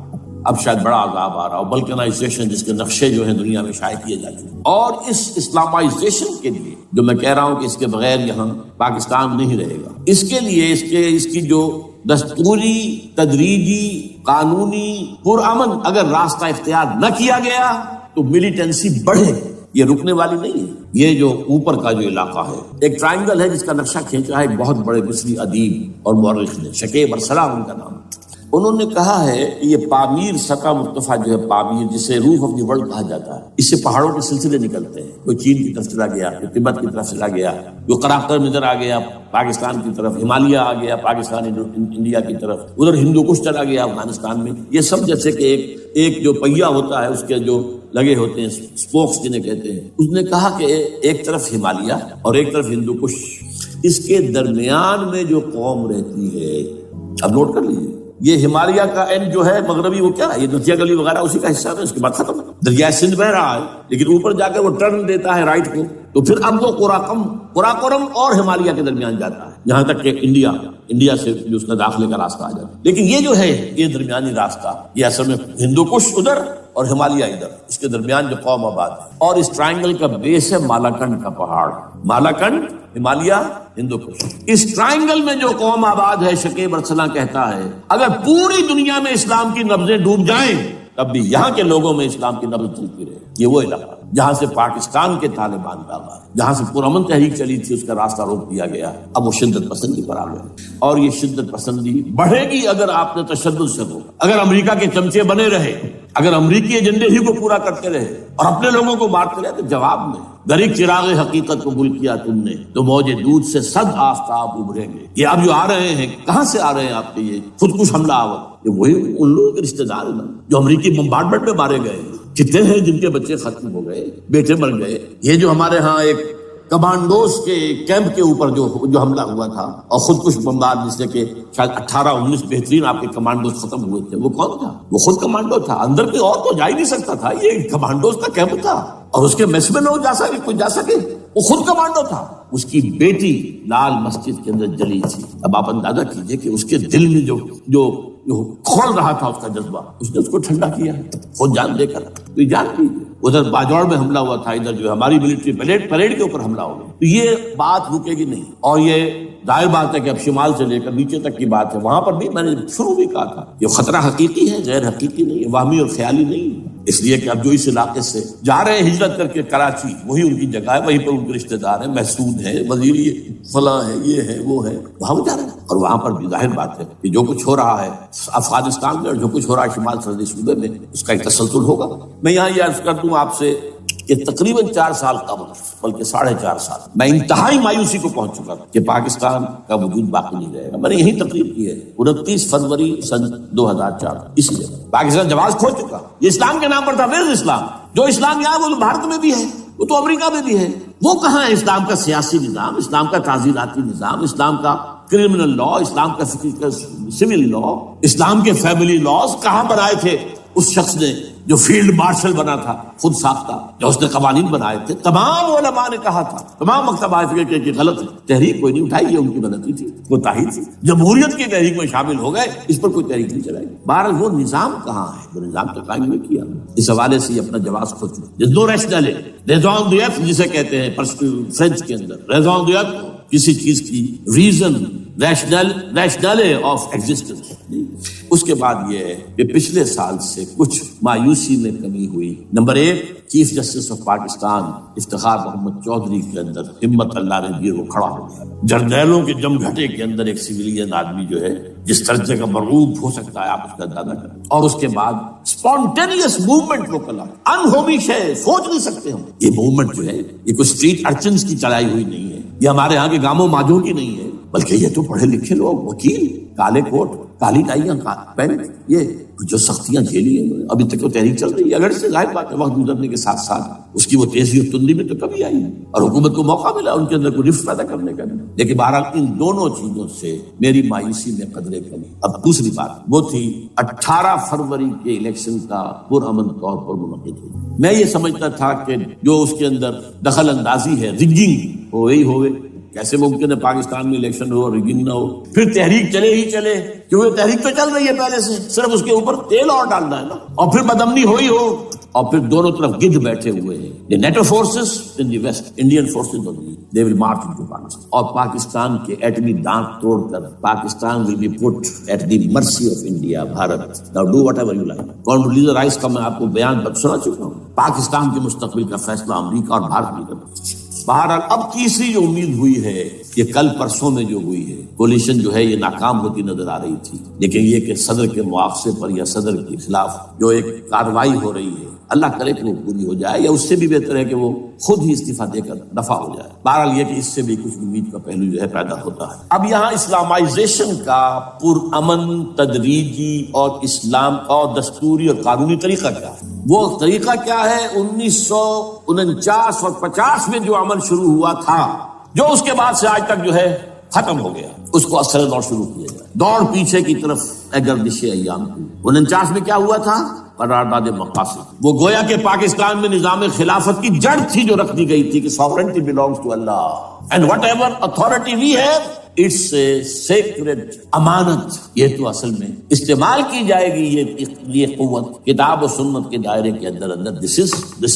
اب شاید بڑا عذاب آ رہا ہو، بلکنائزیشن جس کے نقشے جو ہیں دنیا میں شائع کیے جا چکے، اور اس اسلامائزیشن کے لیے جو میں کہہ رہا ہوں کہ اس کے بغیر یہاں پاکستان نہیں رہے گا، اس کے لیے اس کی جو دستوری، تدریجی، قانونی، پرامن اگر راستہ اختیار نہ کیا گیا تو ملیٹنسی بڑھے، یہ رکنے والی نہیں ہے۔ یہ جو اوپر کا جو علاقہ ہے، ایک ٹرائنگل ہے جس کا نقشہ کھینچا ہے ایک بہت بڑے مصری ادیب اور مورخ نے، شکیب ارسلان ان کا نام۔ انہوں نے کہا ہے کہ یہ پامیر سطح مرتفع جو ہے، پامیر جسے روف آف دی ورلڈ کہا جاتا ہے، اس سے پہاڑوں کے سلسلے نکلتے ہیں، کوئی چین کی طرف چلا گیا، کوئی تبت کی طرف چلا گیا، کوئی قراقرم ادھر آ گیا پاکستان کی طرف، ہمالیہ آ گیا پاکستان انڈیا کی طرف، ادھر ہندو کش چلا گیا افغانستان میں۔ یہ سب جیسے کہ ایک جو پہیا ہوتا ہے اس کے جو لگے ہوتے ہیں اسپوکس جنہیں کہتے ہیں، اس نے کہا کہ ایک طرف ہمالیہ اور ایک طرف ہندو کش، اس کے درمیان میں جو قوم رہتی ہے، اب نوٹ کر لیجیے، یہ ہمالیہ کا اینڈ جو ہے مغربی، وہ کیا ہے، یہ نتیا گلی وغیرہ اسی کا حصہ ہے، اس کے بعد ختم۔ دریا سندھ بہ رہا ہے لیکن اوپر جا کر وہ ٹرن دیتا ہے رائٹ کو، تو پھر اب وہ قراقرم اور ہمالیہ کے درمیان جاتا ہے، یہاں تک کہ انڈیا سے جو اس کا داخلے کا راستہ آ جاتا ہے۔ لیکن یہ جو ہے یہ درمیانی راستہ، یہ اصل میں ہندو کش ادھر اور ہمالیہ ادھر، اس کے درمیان جو قوم آباد ہے، اور اس ٹرائنگل کا بیس ہے مالاکنڈ کا پہاڑ، مالاکنڈ، ہمالیہ، ہندو کش۔ اس ٹرائنگل میں جو قوم آباد ہے، شکیب ارسلان کہتا ہے اگر پوری دنیا میں اسلام کی نبضیں ڈوب جائیں تب بھی یہاں کے لوگوں میں اسلام کی نبض چلتی رہے۔ یہ وہ علاقہ جہاں سے پاکستان کے طالبان کا آغاز، جہاں سے پرامن تحریک چلی تھی اس کا راستہ روک دیا گیا، اب وہ شدت پسندی پر آ گئے، اور یہ شدت پسندی بڑھے گی اگر آپ نے تشدد سے روکا، اگر امریکہ کے چمچے بنے رہے، اگر امریکی ایجنڈے ہی کو پورا کرتے رہے اور اپنے لوگوں کو مارتے رہے، تو جواب میں غریب چراغ حقیقت کو گل کیا تم نے تو موج دودھ سے صد آفتاب ابھریں گے۔ یہ اب جو آ رہے ہیں، کہاں سے آ رہے ہیں آپ کے یہ خودکش حملہ آور؟ یہ وہی ان لوگوں کے رشتے دار ہیں جو امریکی بمبارڈمنٹ میں مارے گئے، کتنے ہیں جن کے بچے ختم ہو گئے، بیٹے مر گئے۔ یہ جو ہمارے ہاں ایک کمانڈوز کے کیمپ کے اوپر جو حملہ ہوا تھا اور خودکش بمبار، جس سے کہ شاید 18-19 بہترین آپ کے کمانڈوز ختم ہوئے تھے، وہ کون تھا؟ وہ خود کمانڈو تھا، اندر کوئی اور تو جا ہی نہیں سکتا تھا، یہ کمانڈوز کا کیمپ تھا اور اس کے میس میں لوگ جا سکے، کوئی جا سکے، وہ خود کمانڈو تھا۔ اس کی بیٹی لال مسجد کے اندر جلی تھی۔ اب آپ اندازہ کیجئے کہ اس کے دل میں جو کھول رہا تھا اس کا جذبہ، اس نے اس کو ٹھنڈا کیا خود جان دے کر۔ تو جان دیجیے ادھر باجوڑ میں حملہ ہوا تھا، ادھر جو ہماری ملٹری پریڈ کے اوپر حملہ ہو گیا، تو یہ بات رکے گی نہیں۔ اور یہ ظاہر بات ہے کہ اب شمال سے لے کر نیچے تک کی بات ہے، وہاں پر بھی میں نے شروع بھی کہا تھا یہ خطرہ حقیقی ہے، غیر حقیقی نہیں ہے، وہمی اور خیالی نہیں ہے۔ اس لیے کہ اب جو اس علاقے سے جا رہے ہیں ہجرت کر کے کراچی، وہی ان کی جگہ ہے، وہیں پر ان کے رشتے دار ہیں، محسود ہیں، وزیر فلاں ہے، یہ ہے وہ ہے، وہاں وہ جا رہے ہیں۔ اور وہاں پر بھی ظاہر بات ہے کہ جو کچھ ہو رہا ہے افغانستان میں اور جو کچھ ہو رہا ہے شمال سرحدی صوبے میں، اس کا ایک تسلسل ہوگا۔ میں یہاں یہ عرض کر دوں آپ سے کہ تقریباً 4 سال قبل، بلکہ 4.5 سال، میں انتہائی مایوسی کو پہنچ چکا تھا کہ پاکستان کا وجود باقی نہیں رہے گا۔ میں نے یہی تقریر کی ہے 29 فروری سن 2004۔ اس لیے پاکستان جواز کھو چکا، یہ اسلام کے نام پر تھا، ویئر اسلام؟ جو اسلام یہاں وہ تو بھارت میں بھی ہے، وہ تو امریکہ میں بھی ہے، وہ کہاں ہے اسلام کا سیاسی نظام، اسلام کا تعزیراتی نظام، اسلام کا کرمنل لا، اسلام کا سول لا، اسلام کے فیملی لاز کہاں بنائے تھے اس شخص نے جو فیلڈ مارشل بنا تھا، خود ساختہ، جو اس نے قوانین بنائے تھے؟ تمام علماء نے کہا تھا، تمام مکتب فکر کہ غلط ہے، تحریک کوئی نہیں اٹھائی، یہ ان کی غلطی تھی، کوتاہی تھی، جمہوریت کی تحریک میں شامل ہو گئے، اس پر کوئی تحریک نہیں چلائی۔ بہرحال وہ نظام کہاں ہے؟ وہ نظام تو قائم نہیں کیا۔ اس حوالے سے یہ اپنا جواز کھو چکا۔ نو ریشنل ہے، ریزون دیٹ جسے کہتے ہیں فرینچ کے اندر، ریزون دیٹ کسی چیز کی ریزن، ریشنل آف ایگزسٹنس۔ اس کے بعد یہ ہے کہ پچھلے سال سے کچھ مایوسی میں کمی ہوئی۔ Number 1، chief justice of Pakistan Iftikhar Muhammad Chaudhry کے اندر ہمت اللہ نے دی، وہ کھڑا ہو گیا۔ جرنیلوں کے جم گھٹے کے اندر ایک سویلین آدمی جو ہے جس درجے کا مرعوب ہو سکتا ہے، آپ اس کا اندازہ کریں۔ اور اس کے بعد اسپونٹینیس موومنٹ وہ کلا انہومی شے، سوچ نہیں سکتے ہم۔ یہ موومنٹ جو ہے یہ کوئی اسٹریٹ ارچنز کی چلائی ہوئی نہیں ہے، یہ ہمارے ہاں کے گاموں ماجوں کی نہیں ہے، بلکہ یہ تو پڑھے لکھے لوگ، وکیل، کالے کوٹ، کالی ٹائیاں پینٹ، یہ جو سختیاں جھیلی ہیں، ابھی تک وہ تحریک چل رہی ہے۔ اگر سے ظاہر بات ہے وقت گزرنے کے ساتھ ساتھ اس کی وہ تیزی اور تندی میں تو کمی آئی اور حکومت کو موقع ملا ان کے اندر کوئی رفت پیدا کرنے کا، لیکن بہرحال ان دونوں چیزوں سے میری مایوسی میں قدرے کمی۔ اب دوسری بات وہ تھی 18 فروری کے الیکشن کا پرامن طور پر منعقد ہوئی۔ میں یہ سمجھتا تھا کہ جو اس کے اندر دخل اندازی ہے، رگنگ ہوئے، کیسے ممکن ہے پاکستان میں الیکشن ہو اور رگنگ نہ ہو؟ پھر تحریک چلے ہی چلے، کیونکہ تحریک تو چل رہی ہے پہلے سے، صرف اس کے اوپر تیل اور ڈالنا ہے نا، اور پھر بدامنی ہوئی ہو، اور پھر دونوں طرف گدھ بیٹھے ہوئے ہیں۔ The NATO forces in the west, Indian forces on the east, they will march into Pakistan. اور پاکستان کے ایٹمی دانت توڑ کر Pakistan will be put at the mercy of India، Bharat. Now do whatever you like۔ Condoleezza Rice کا میں آپ کو بیان سنا چکا ہوں، پاکستان کے مستقبل کا فیصلہ امریکہ اور بھارت نہیں کرتا۔ بہرحال اب تیسری جو امید ہوئی ہے کہ کل پرسوں میں جو ہوئی ہے کولیشن جو ہے یہ ناکام ہوتی نظر آ رہی تھی، لیکن یہ کہ صدر کے مواخذے پر یا صدر کے خلاف جو ایک کارروائی ہو رہی ہے، اللہ کرے کہ وہ پوری ہو جائے، یا اس سے بھی بہتر ہے کہ وہ خود ہی استعفیٰ دے کر دفع ہو جائے۔ بہرحال یہ کہ اس سے بھی کچھ امید کا پہلو جو ہے پیدا ہوتا ہے۔ اب یہاں اسلامائزیشن کا پرامن، تدریجی اور اسلام کا اور دستوری اور قانونی طریقہ کیا ہے؟ وہ طریقہ کیا ہے؟ 1949 اور 50 میں جو عمل شروع ہوا تھا، جو اس کے بعد سے آج تک جو ہے ختم ہو گیا، اس کو اثر دور شروع کیا جائے، دوڑ پیچھے کی طرف گردش ایام کی۔ 49 میں کیا ہوا تھا؟ قرارداد مقاصد۔ وہ گویا کہ پاکستان میں نظام خلافت کی جڑ تھی جو رکھ دی گئی تھی کہ sovereignty belongs to Allah and whatever authority we have it's a sacred امانت۔ یہ تو اصل میں استعمال کی جائے گی یہ قوت کتاب و سنت کے دائرے کے اندر this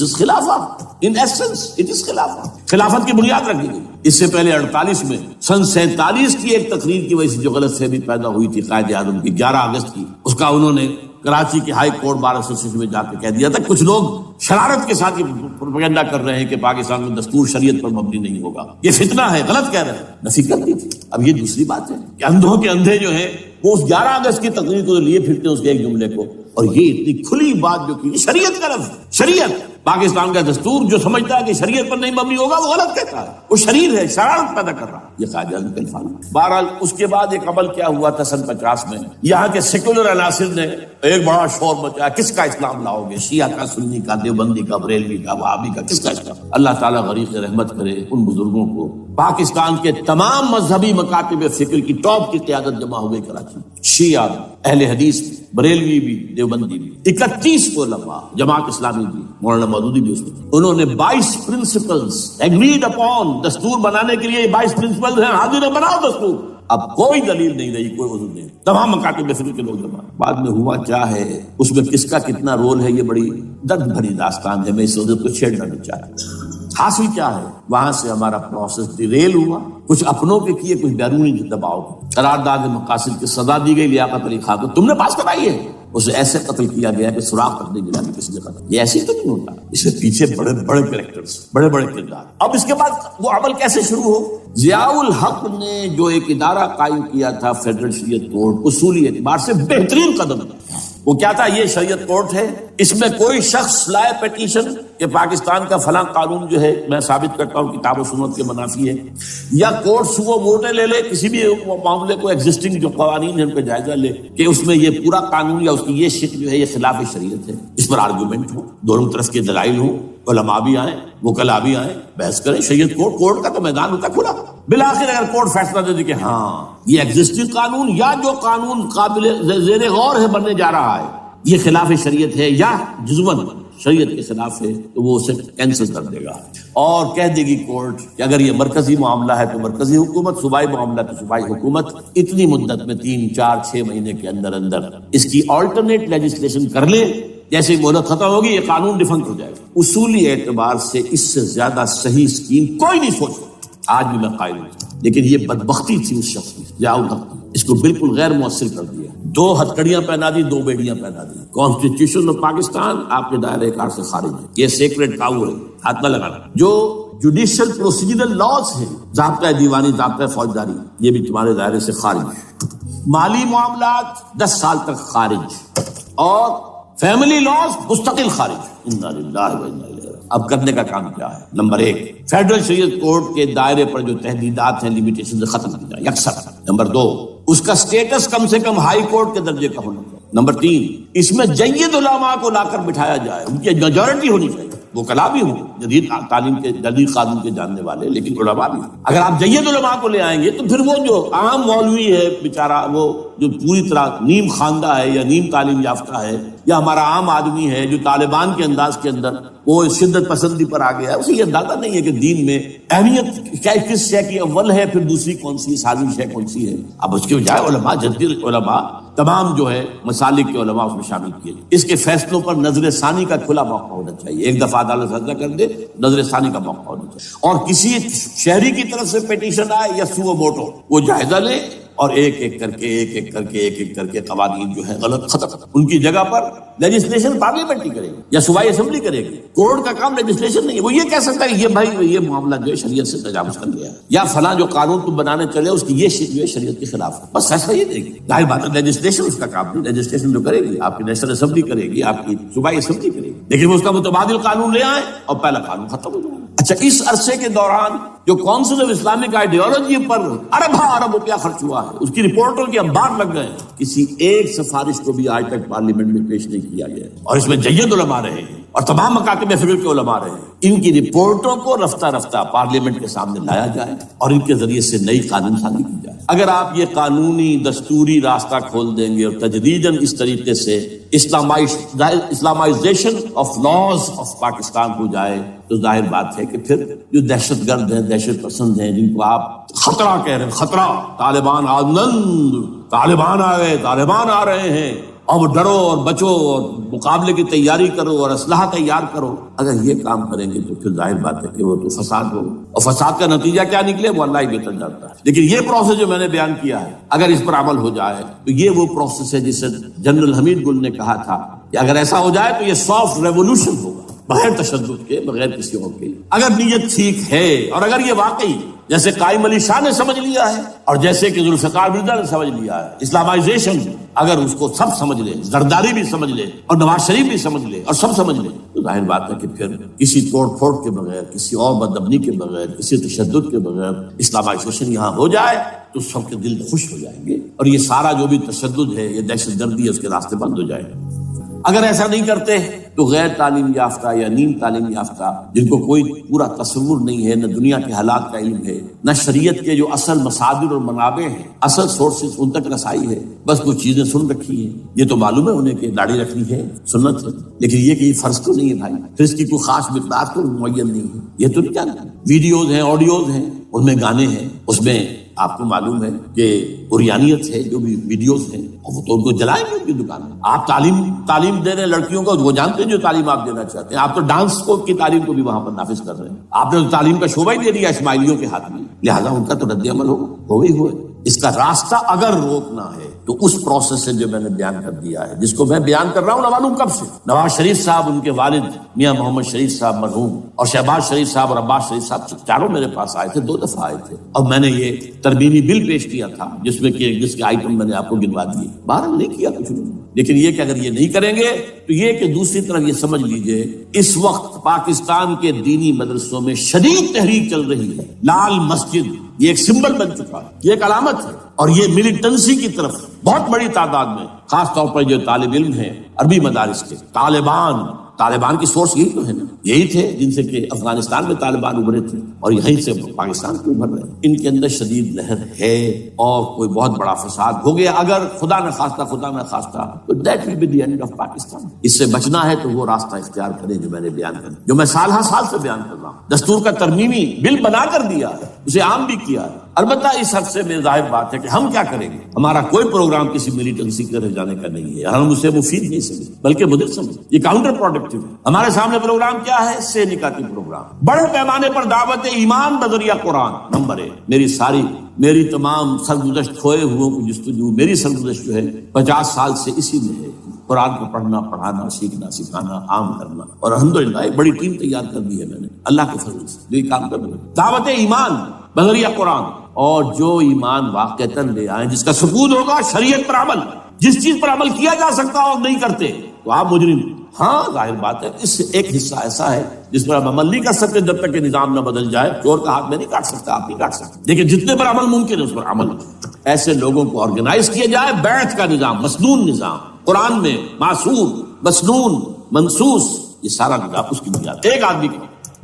is خلافت in essence it is خلافت کی بنیاد رکھی گئی۔ اس سے پہلے 48 میں سن 47 کی ایک تقریر کی وجہ سے جو غلط فہمی پیدا ہوئی تھی قائد اعظم کی 11 اگست کی، اس کا انہوں نے کراچی کے ہائی کورٹ بار ایسوسیشن میں جا کے کہہ دیا تھا کچھ لوگ شرارت کے ساتھ یہ پروپیگنڈا کر رہے ہیں کہ پاکستان میں دستور شریعت پر مبنی نہیں ہوگا، یہ فتنہ ہے، غلط کہہ رہے ہیں، نفی کر دی تھی۔ اب یہ دوسری بات ہے کہ اندھوں کے اندھے جو ہیں وہ اس 11 اگست کی تقریر کو لیے پھرتے ہیں اس کے ایک جملے کو، اور یہ اتنی کھلی بات جو کی شریعت کا لفظ، شریعت پاکستان کا دستور جو سمجھتا ہے کہ شریعت پر نہیں مبنی ہوگا وہ غلط کہتا ہے، وہ شریر ہے، شرارت پیدا کر رہا ہے، یہ قائد اعظم کا الفاظ۔ بہرحال اس کے بعد ایک عمل کیا ہوا تھا سن 50 میں، یہاں کے سیکولر عناصر نے ایک بڑا شور مچایا، کس کا اسلام لاؤ گے؟ شیعہ کا، سنی کا، دیوبندی کا، بریلوی کا، وہابی کا، کس کا اسلام؟ اللہ تعالیٰ غریق رحمت کرے ان بزرگوں کو۔ پاکستان کے تمام مذہبی مکاتب فکر کی ٹاپ کی قیادت جمع ہو گئی کراچی، شیعہ، اہل حدیث، بریلوی بھی، دیوبندی بھی، 31 علماء، جماعت اسلامی بھی، مولانا مودودی بھی اس میں، انہوں نے 22 پرنسپلز ایگریڈ اپون، دستور بنانے کے لیے 22 پرنسپلز ہیں، حاضر بناؤ دستور۔ اب کوئی دلیل نہیں رہی، کوئی عذر نہیں، تمام مکاتب فکر کے لوگ جمع۔ بعد میں ہوا کیا ہے، اس میں کس کا کتنا رول ہے، یہ بڑی درد بھری داستان ہے، میں اس وجہ کو چھیڑنا نہیں چاہتا۔ حاصل کیا ہے، وہاں سے ہمارا پروسیس ڈیریل ہوا، کچھ اپنوں کے کیے، کچھ بیرونی دباؤ، قرارداد مقاصد کی سزا دی گئی لیاقت علی خان کو، تم نے پاس کرائی ہے، اسے ایسے قتل کیا گیا کہ سراغ تک نہیں ملا کہ کسی نے قتل، یہ ایسے ہی تو نہیں ہوتا، اس کے پیچھے بڑے بڑے کریکٹرز، بڑے بڑے کردار۔ اب اس کے بعد وہ عمل کیسے شروع ہو؟ ضیاء الحق نے جو ایک ادارہ قائم کیا تھا فیڈرل شریعت کورٹ، اصولی اعتبار سے بہترین قدم تھا۔ وہ کیا تھا؟ یہ شریعت کورٹ ہے، اس میں کوئی شخص لائے پیٹیشن کہ پاکستان کا فلاں قانون جو ہے میں ثابت کرتا ہوں کتاب و سنت کے منافی ہے، یا کورٹ سو موٹے لے لے کسی بھی معاملے کو، ایگزسٹنگ جو قوانین ہیں ان کا جائزہ لے کہ اس میں یہ پورا قانون یا اس کی یہ شک جو ہے یہ خلاف شریعت ہے، اس پر آرگومنٹ ہو، دونوں طرف کے دلائل ہوں، علماء بھی آئیں، وکلاء بھی آئیں، بحث کریں۔ شریعت کورٹ کا تو میدان ہوتا کھلا، بالآخر اگر کورٹ فیصلہ دے دے کہ ہاں یہ ایگزسٹنگ قانون یا جو قانون قابل زیر غور ہے بننے جا رہا ہے یہ خلاف شریعت ہے یا جزوً شریعت کے خلاف ہے، تو وہ اسے کینسل کر دے گا اور کہہ دے گی کورٹ کہ اگر یہ مرکزی معاملہ ہے تو مرکزی حکومت، صوبائی معاملہ تو صوبائی حکومت اتنی مدت میں 3، 4، 6 مہینے کے اندر اندر اس کی آلٹرنیٹ لیجسلیشن کر لے، جیسے ہی مہلت ختم ہوگی یہ قانون ڈیفنکٹ ہو جائے گا۔ اصولی اعتبار سے اس سے زیادہ صحیح اسکیم کوئی نہیں سوچ سکتا، آج بھی میں قائل ہوں، لیکن یہ بدبختی تھی اس شخص کی، ضیاء الحق کی، اس کو بالکل غیر مؤثر کر دیا، 2 ہتھکڑیاں پہنا دی، 2 بیڑیاں پہنا دی۔ کانسٹیٹیوشن آف پاکستان آپ کے دائرے کار سے خارج ہے، یہ سیکریٹ کاؤ ہے، ہاتھ نہ لگانا۔ جو جوڈیشل پروسیجرل لاز ہیں، ضابطہ دیوانی، ضابطہ فوجداری، یہ بھی تمہارے دائرے سے خارج ہے۔ مالی معاملات 10 سال تک خارج، اور فیملی لاز مستقل خارج۔ انا للہ و انا الیہ۔ اب کرنے کا کام کیا ہے؟ نمبر 1، فیڈرل شریعت کورٹ کے دائرے پر جو تحدیدات ہیں، لمیٹیشن سے ختم کی جائے یکسر۔ نمبر 2، اس کا سٹیٹس کم سے کم ہائی کورٹ کے درجے کا ہونا چاہیے۔ نمبر 3، اس میں جید علماء کو لا کر بٹھایا جائے، ان کی میجورٹی ہونی چاہیے، وکلاء بھی ہوں، جدید تعلیم کے، جدید قانون کے جاننے والے، لیکن علماء بھی ہوں۔ اگر آپ جید علماء کو لے آئیں گے تو پھر وہ جو عام مولوی ہے بیچارہ، وہ جو پوری طرح نیم خواندہ ہے یا نیم تعلیم یافتہ ہے، یا ہمارا عام آدمی ہے جو طالبان کے انداز کے اندر وہ شدت پسندی پر آ گیا ہے، اسے یہ اندازہ نہیں ہے کہ دین میں اہمیت کیا، کس شے کی اول ہے، پھر دوسری کون سی، ثانی شے کون سی ہے۔ اب اس کے بجائے علماء، جدید علماء، تمام جو ہے مسالک کے علماء اس میں شامل کیے، اس کے فیصلوں پر نظر ثانی کا کھلا موقع ہونا چاہیے، ایک دفعہ عدالت فیصلہ کر دے، نظر ثانی کا موقع ہونا چاہیے، اور کسی شہری کی طرف سے پیٹیشن آئے یا سو موٹو، وہ جائزہ لے اور ایک ایک کر کے قوانین جو ہے غلط ختم، ان کی جگہ پر لیجسلیشن پارلیمنٹ ہی کرے گی یا صوبائی اسمبلی کرے گی۔ کورٹ کا کام لیجسلیشن نہیں ہے، وہ یہ کہہ سکتا ہے یہ بھائی یہ معاملہ جو ہے شریعت سے تجاوز کر گیا، یا فلاں جو قانون تم بنانے چلے اس کی یہ جو ہے شریعت کے خلاف ہے، بس فیصلہ یہ دے گی۔ ظاہر بات ہے لیجسلیشن اس کا کام نہیں، لیجسلیشن جو کرے گی آپ کی نیشنل اسمبلی کرے گی، آپ کی صوبائی اسمبلی کرے گی، لیکن وہ اس کا متبادل قانون لے آئے اور پہلا قانون ختم ہو جائے۔ اچھا، اس عرصے کے دوران جو کونسل آف اسلامک آئیڈیالوجی پر ارب روپیہ خرچ ہوا ہے، اس کی رپورٹوں کے انبار لگ گئے، کسی ایک سفارش کو بھی آج تک پارلیمنٹ میں پیش نہیں کیا گیا، اور اس میں جید علماء رہے ہیں اور تمام مکاتب فکر کے علماء رہے ہیں۔ ان کی رپورٹوں کو رفتہ رفتہ پارلیمنٹ کے سامنے لایا جائے اور ان کے ذریعے سے نئی قانون سازی کی جائے۔ اگر آپ یہ قانونی دستوری راستہ کھول دیں گے اور تجدیداً اس طریقے سے Islamization of laws of Pakistan ہو جائے تو ظاہر بات ہے کہ پھر جو دہشت گرد ہیں، دہشت پسند ہیں، جن کو آپ خطرہ کہہ رہے ہیں، خطرہ، طالبان آ گئے، طالبان آ رہے ہیں، اور ڈرو اور بچو اور مقابلے کی تیاری کرو اور اسلحہ تیار کرو، اگر یہ کام کریں گے تو پھر ظاہر بات ہے کہ وہ تو فساد ہو، اور فساد کا نتیجہ کیا نکلے وہ اللہ ہی بہتر جانتا ہے۔ لیکن یہ پروسیس جو میں نے بیان کیا ہے اگر اس پر عمل ہو جائے تو یہ وہ پروسیس ہے جسے جنرل حمید گل نے کہا تھا کہ اگر ایسا ہو جائے تو یہ سافٹ ریولوشن ہوگا، بغیر تشدد کے، بغیر کسی اور کے، اگر نیت ٹھیک ہے اور اگر یہ واقعی جیسے قائم علی شاہ نے سمجھ لیا ہے اور جیسے کہ ذوالفقار مرزا نے سمجھ لیا ہے، اسلامائزیشن اگر اس کو سب سمجھ لے، زرداری بھی سمجھ لے اور نواز شریف بھی سمجھ لے اور سب سمجھ لے، تو ظاہر بات ہے کہ پھر کسی توڑ پھوڑ کے بغیر، کسی اور بدامنی کے بغیر، کسی تشدد کے بغیر اسلامائزیشن یہاں ہو جائے تو سب کے دل خوش ہو جائیں گے اور یہ سارا جو بھی تشدد ہے، یہ دہشت گردی ہے، اس کے راستے بند ہو جائیں گے۔ اگر ایسا نہیں کرتے تو غیر تعلیم یافتہ یا نیم تعلیم یافتہ جن کو کوئی پورا تصور نہیں ہے، نہ دنیا کے حالات کا علم ہے، نہ شریعت کے جو اصل مصادر اور منابع ہیں، اصل سورسز ان تک رسائی ہے، بس کچھ چیزیں سن رکھی ہیں، یہ تو معلوم ہے انہیں کہ داڑھی رکھنی ہے سنت ہے، لیکن یہ کہ یہ فرض تو نہیں ہے بھائی، پھر اس کی کوئی خاص مقدار تو معین نہیں ہے، یہ تو کیا ویڈیوز ہیں، آڈیوز ہیں، ان میں گانے ہیں، اس میں آپ کو معلوم ہے کہ اوریانیت ہے، جو بھی ویڈیوز ہیں وہ تو ان کو جلائیں گے ان کی دکان میں۔ آپ تعلیم دے رہے ہیں لڑکیوں کو، وہ جانتے ہیں جو تعلیم آپ دینا چاہتے ہیں، آپ تو ڈانس کو کی تعلیم کو بھی وہاں پر نافذ کر رہے ہیں، آپ نے تو تعلیم کا شعبہ ہی دے دیا اسماعیلیوں کے ہاتھ میں، لہٰذا ان کا تو رد عمل ہوئے۔ اس کا راستہ اگر روکنا ہے تو اس پروسیس سے جو میں نے بیان کر دیا ہے، جس کو میں بیان کر رہا ہوں نہ معلوم کب سے، نواز شریف صاحب، ان کے والد میاں محمد شریف صاحب مرحوم، اور شہباز شریف صاحب اور عباس شریف صاحب چاروں میرے پاس آئے تھے، 2 دفعہ آئے تھے، اور میں نے یہ ترمیمی بل پیش کیا تھا جس کے آئٹم میں نے آپ کو گنوا دیے، باہر نہیں کیا کچھ نہیں، لیکن یہ کہ اگر یہ نہیں کریں گے تو یہ کہ دوسری طرف یہ سمجھ لیجئے اس وقت پاکستان کے دینی مدرسوں میں شدید تحریک چل رہی ہے، لال مسجد یہ ایک سمبل بن چکا ہے، یہ ایک علامت ہے، اور یہ ملیٹنسی کی طرف بہت بڑی تعداد میں، خاص طور پر جو طالب علم ہیں عربی مدارس کے، طالبان کی سورس یہی تو ہے نا، یہی تھے جن سے کہ افغانستان میں طالبان ابھرے تھے اور یہیں سے پاکستان کو ابھر رہے ہیں، ان کے اندر شدید لہر ہے اور کوئی بہت بڑا فساد ہو گیا اگر خدا نہ خواستہ تو that will be the end of Pakistan. اس سے بچنا ہے تو وہ راستہ اختیار کریں جو میں نے بیان کر، جو میں سال سے بیان کر رہا ہوں، دستور کا ترمیمی بل بنا کر دیا ہے، اسے عام بھی کیا ہے۔ البتہ اس حد سے میں ظاہر بات ہے کہ ہم کیا کریں گے، ہمارا کوئی پروگرام کسی ملیٹنسی کے رہ جانے کا نہیں ہے، ہم اسے مفید نہیں سمجھیں بلکہ مضر سمجھیں، یہ کاؤنٹر پروڈکٹیو ہے۔ ہمارے سامنے پروگرام کیا ہے، سے نکاتی پروگرام، بڑے پیمانے پر دعوت ایمان بذریعہ قرآن، نمبر 1۔ میری تمام سرگزشت کھوئے ہوئوں کو جستجو، میری سرگزشت جو ہے 50 سال سے اسی میں ہے، قرآن کو پڑھنا، پڑھانا، سیکھنا، سکھانا، عام کرنا، اور الحمدللہ ایک بڑی ٹیم تیار کر دی ہے میں نے اللہ کے فضل سے، جو یہ کام کر رہے ہیں، دعوت ایمان بذریعہ قرآن، اور جو ایمان واقعتاً لے آئیں جس کا ثبوت ہوگا شریعت پر عمل، جس چیز پر عمل کیا جا سکتا اور نہیں کرتے تو آپ مجرم۔ ہاں ظاہر بات ہے اس سے ایک حصہ ایسا ہے جس پر آپ عمل نہیں کر سکتے جب تک کہ نظام نہ بدل جائے، چور کا ہاتھ میں نہیں کاٹ سکتا، آپ نہیں کاٹ سکتے، لیکن جتنے پر عمل ممکن ہے اس پر عمل، ایسے لوگوں کو آرگنائز کیا جائے، بیعت کا نظام، مسنون نظام، قرآن میں معصور، مسنون، منصوص، یہ سارا نظام اس کی بنیاد۔ ایک آدمی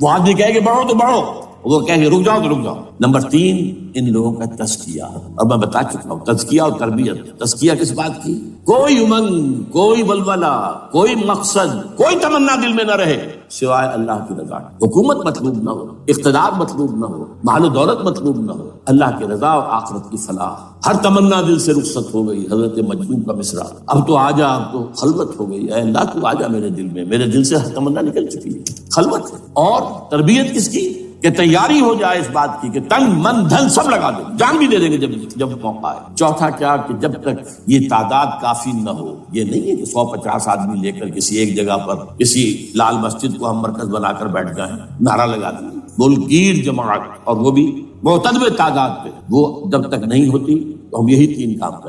وہ آدمی کہے کہ بڑھو تو بڑھو، وہ کہیں گے رک جاؤ تو رک جاؤ۔ نمبر 3 ان لوگوں کا تزکیہ، اور میں بتا چکا ہوں تزکیہ اور تربیت۔ تزکیہ کس بات کی؟ کوئی امنگ، کوئی ولولہ، کوئی مقصد، کوئی تمنا دل میں نہ رہے سوائے اللہ کی رضا، حکومت مطلوب نہ ہو، اقتدار مطلوب نہ ہو، مال و دولت مطلوب نہ ہو، اللہ کی رضا اور آخرت کی فلاح۔ ہر تمنا دل سے رخصت ہو گئی، حضرت مجنون کا مصرع، اب تو آجا، اب تو خلوت ہو گئی، اے اللہ تو آجا میرے دل میں، میرے دل سے ہر تمنا نکل چکی ہے، خلوت ہے۔ اور تربیت کس کی؟ کہ تیاری ہو جائے اس بات کی کہ تن من دھن سب لگا دیں، جان بھی دے دیں گے جب موقع آئے۔ چوتھا کیا کہ جب تک یہ تعداد کافی نہ ہو، یہ نہیں ہے کہ 150 آدمی لے کر کسی ایک جگہ پر کسی لال مسجد کو ہم مرکز بنا کر بیٹھ جائیں، نعرہ لگا دیں، گیر جماعت، اور وہ بھی معتدل تعداد پہ، وہ جب تک نہیں ہوتی تو ہم یہی 3 کام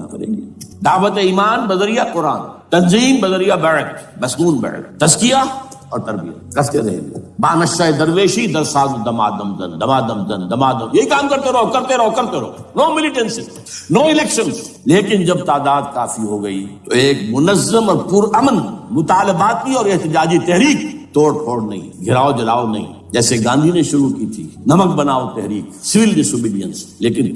کریں گے، دعوت ایمان بذریعہ قرآن، تنظیم بذریعہ بیعت، مسنون بیعت، تزکیہ اور تربیت کرتے رہیں گے، بانشہ درویشی در ساز دمادم دن، یہی کام کرتے رہو، نو ملیٹنسی، نو الیکشنز۔ لیکن جب تعداد کافی ہو گئی تو ایک منظم اور پرامن مطالباتی اور احتجاجی تحریک، توڑ پھوڑ نہیں، گھراؤ جلاؤ نہیں، جیسے گاندھی نے شروع کی تھی، نمک بناؤ تحریک، سول ڈسوبیڈینس، لیکن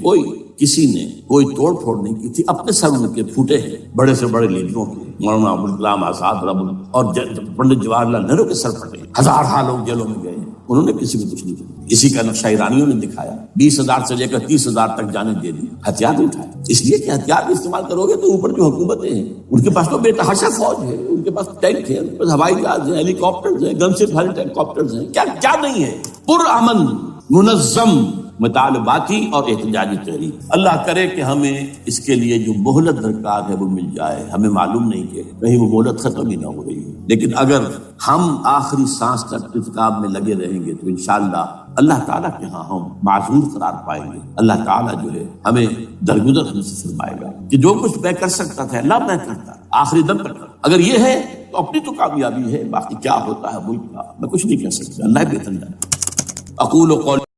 کسی نے کوئی توڑ پھوڑ نہیں کی تھی۔ اپنے سر ان کے پھوٹے ہیں بڑے سے بڑے لیڈروں کے، مولانا ابوالکلام آزاد اور پنڈت جواہر لال نہرو کے سر پھٹے، ہزار لوگ جیلوں میں گئے، انہوں نے کسی کو کچھ نہیں کیا. اسی کا نقشہ ایرانیوں نے دکھایا, 20,000 سے لے کر 30,000 تک جانیں دے دی, ہتھیار اٹھائے, اس لیے کہ ہتھیار بھی استعمال کرو گے تو اوپر جو حکومتیں ہیں ان کے پاس تو بے تحاشا فوج ہے, ان کے پاس ٹینک ہے, ان کے پاس ہوائی جہاز ہیں, ہیلی کاپٹرز ہیں, گن شپ ہیلی کاپٹرز ہیں, کیا نہیں ہے. پرامن منظم مطالباتی اور احتجاجی تحریک. اللہ کرے کہ ہمیں اس کے لیے جو مہلت درکار ہے وہ مل جائے. ہمیں معلوم نہیں کہ کہیں وہ مہلت ختم ہی نہ ہو رہی ہے, لیکن اگر ہم آخری سانس تک اس کام میں لگے رہیں گے تو انشاءاللہ اللہ تعالیٰ کے ہاں ہم معذور قرار پائیں گے. اللہ تعالیٰ جو ہے ہمیں درگزر ہم سے فرمائے گا کہ جو کچھ میں کر سکتا تھا اللہ میں کرتا, آخری دم تک. اگر یہ ہے تو اپنی تو کامیابی ہے, باقی کیا ہوتا ہے ملک کا میں کچھ نہیں کہہ سکتا, اللہ بہتر جانتا. اقول قولی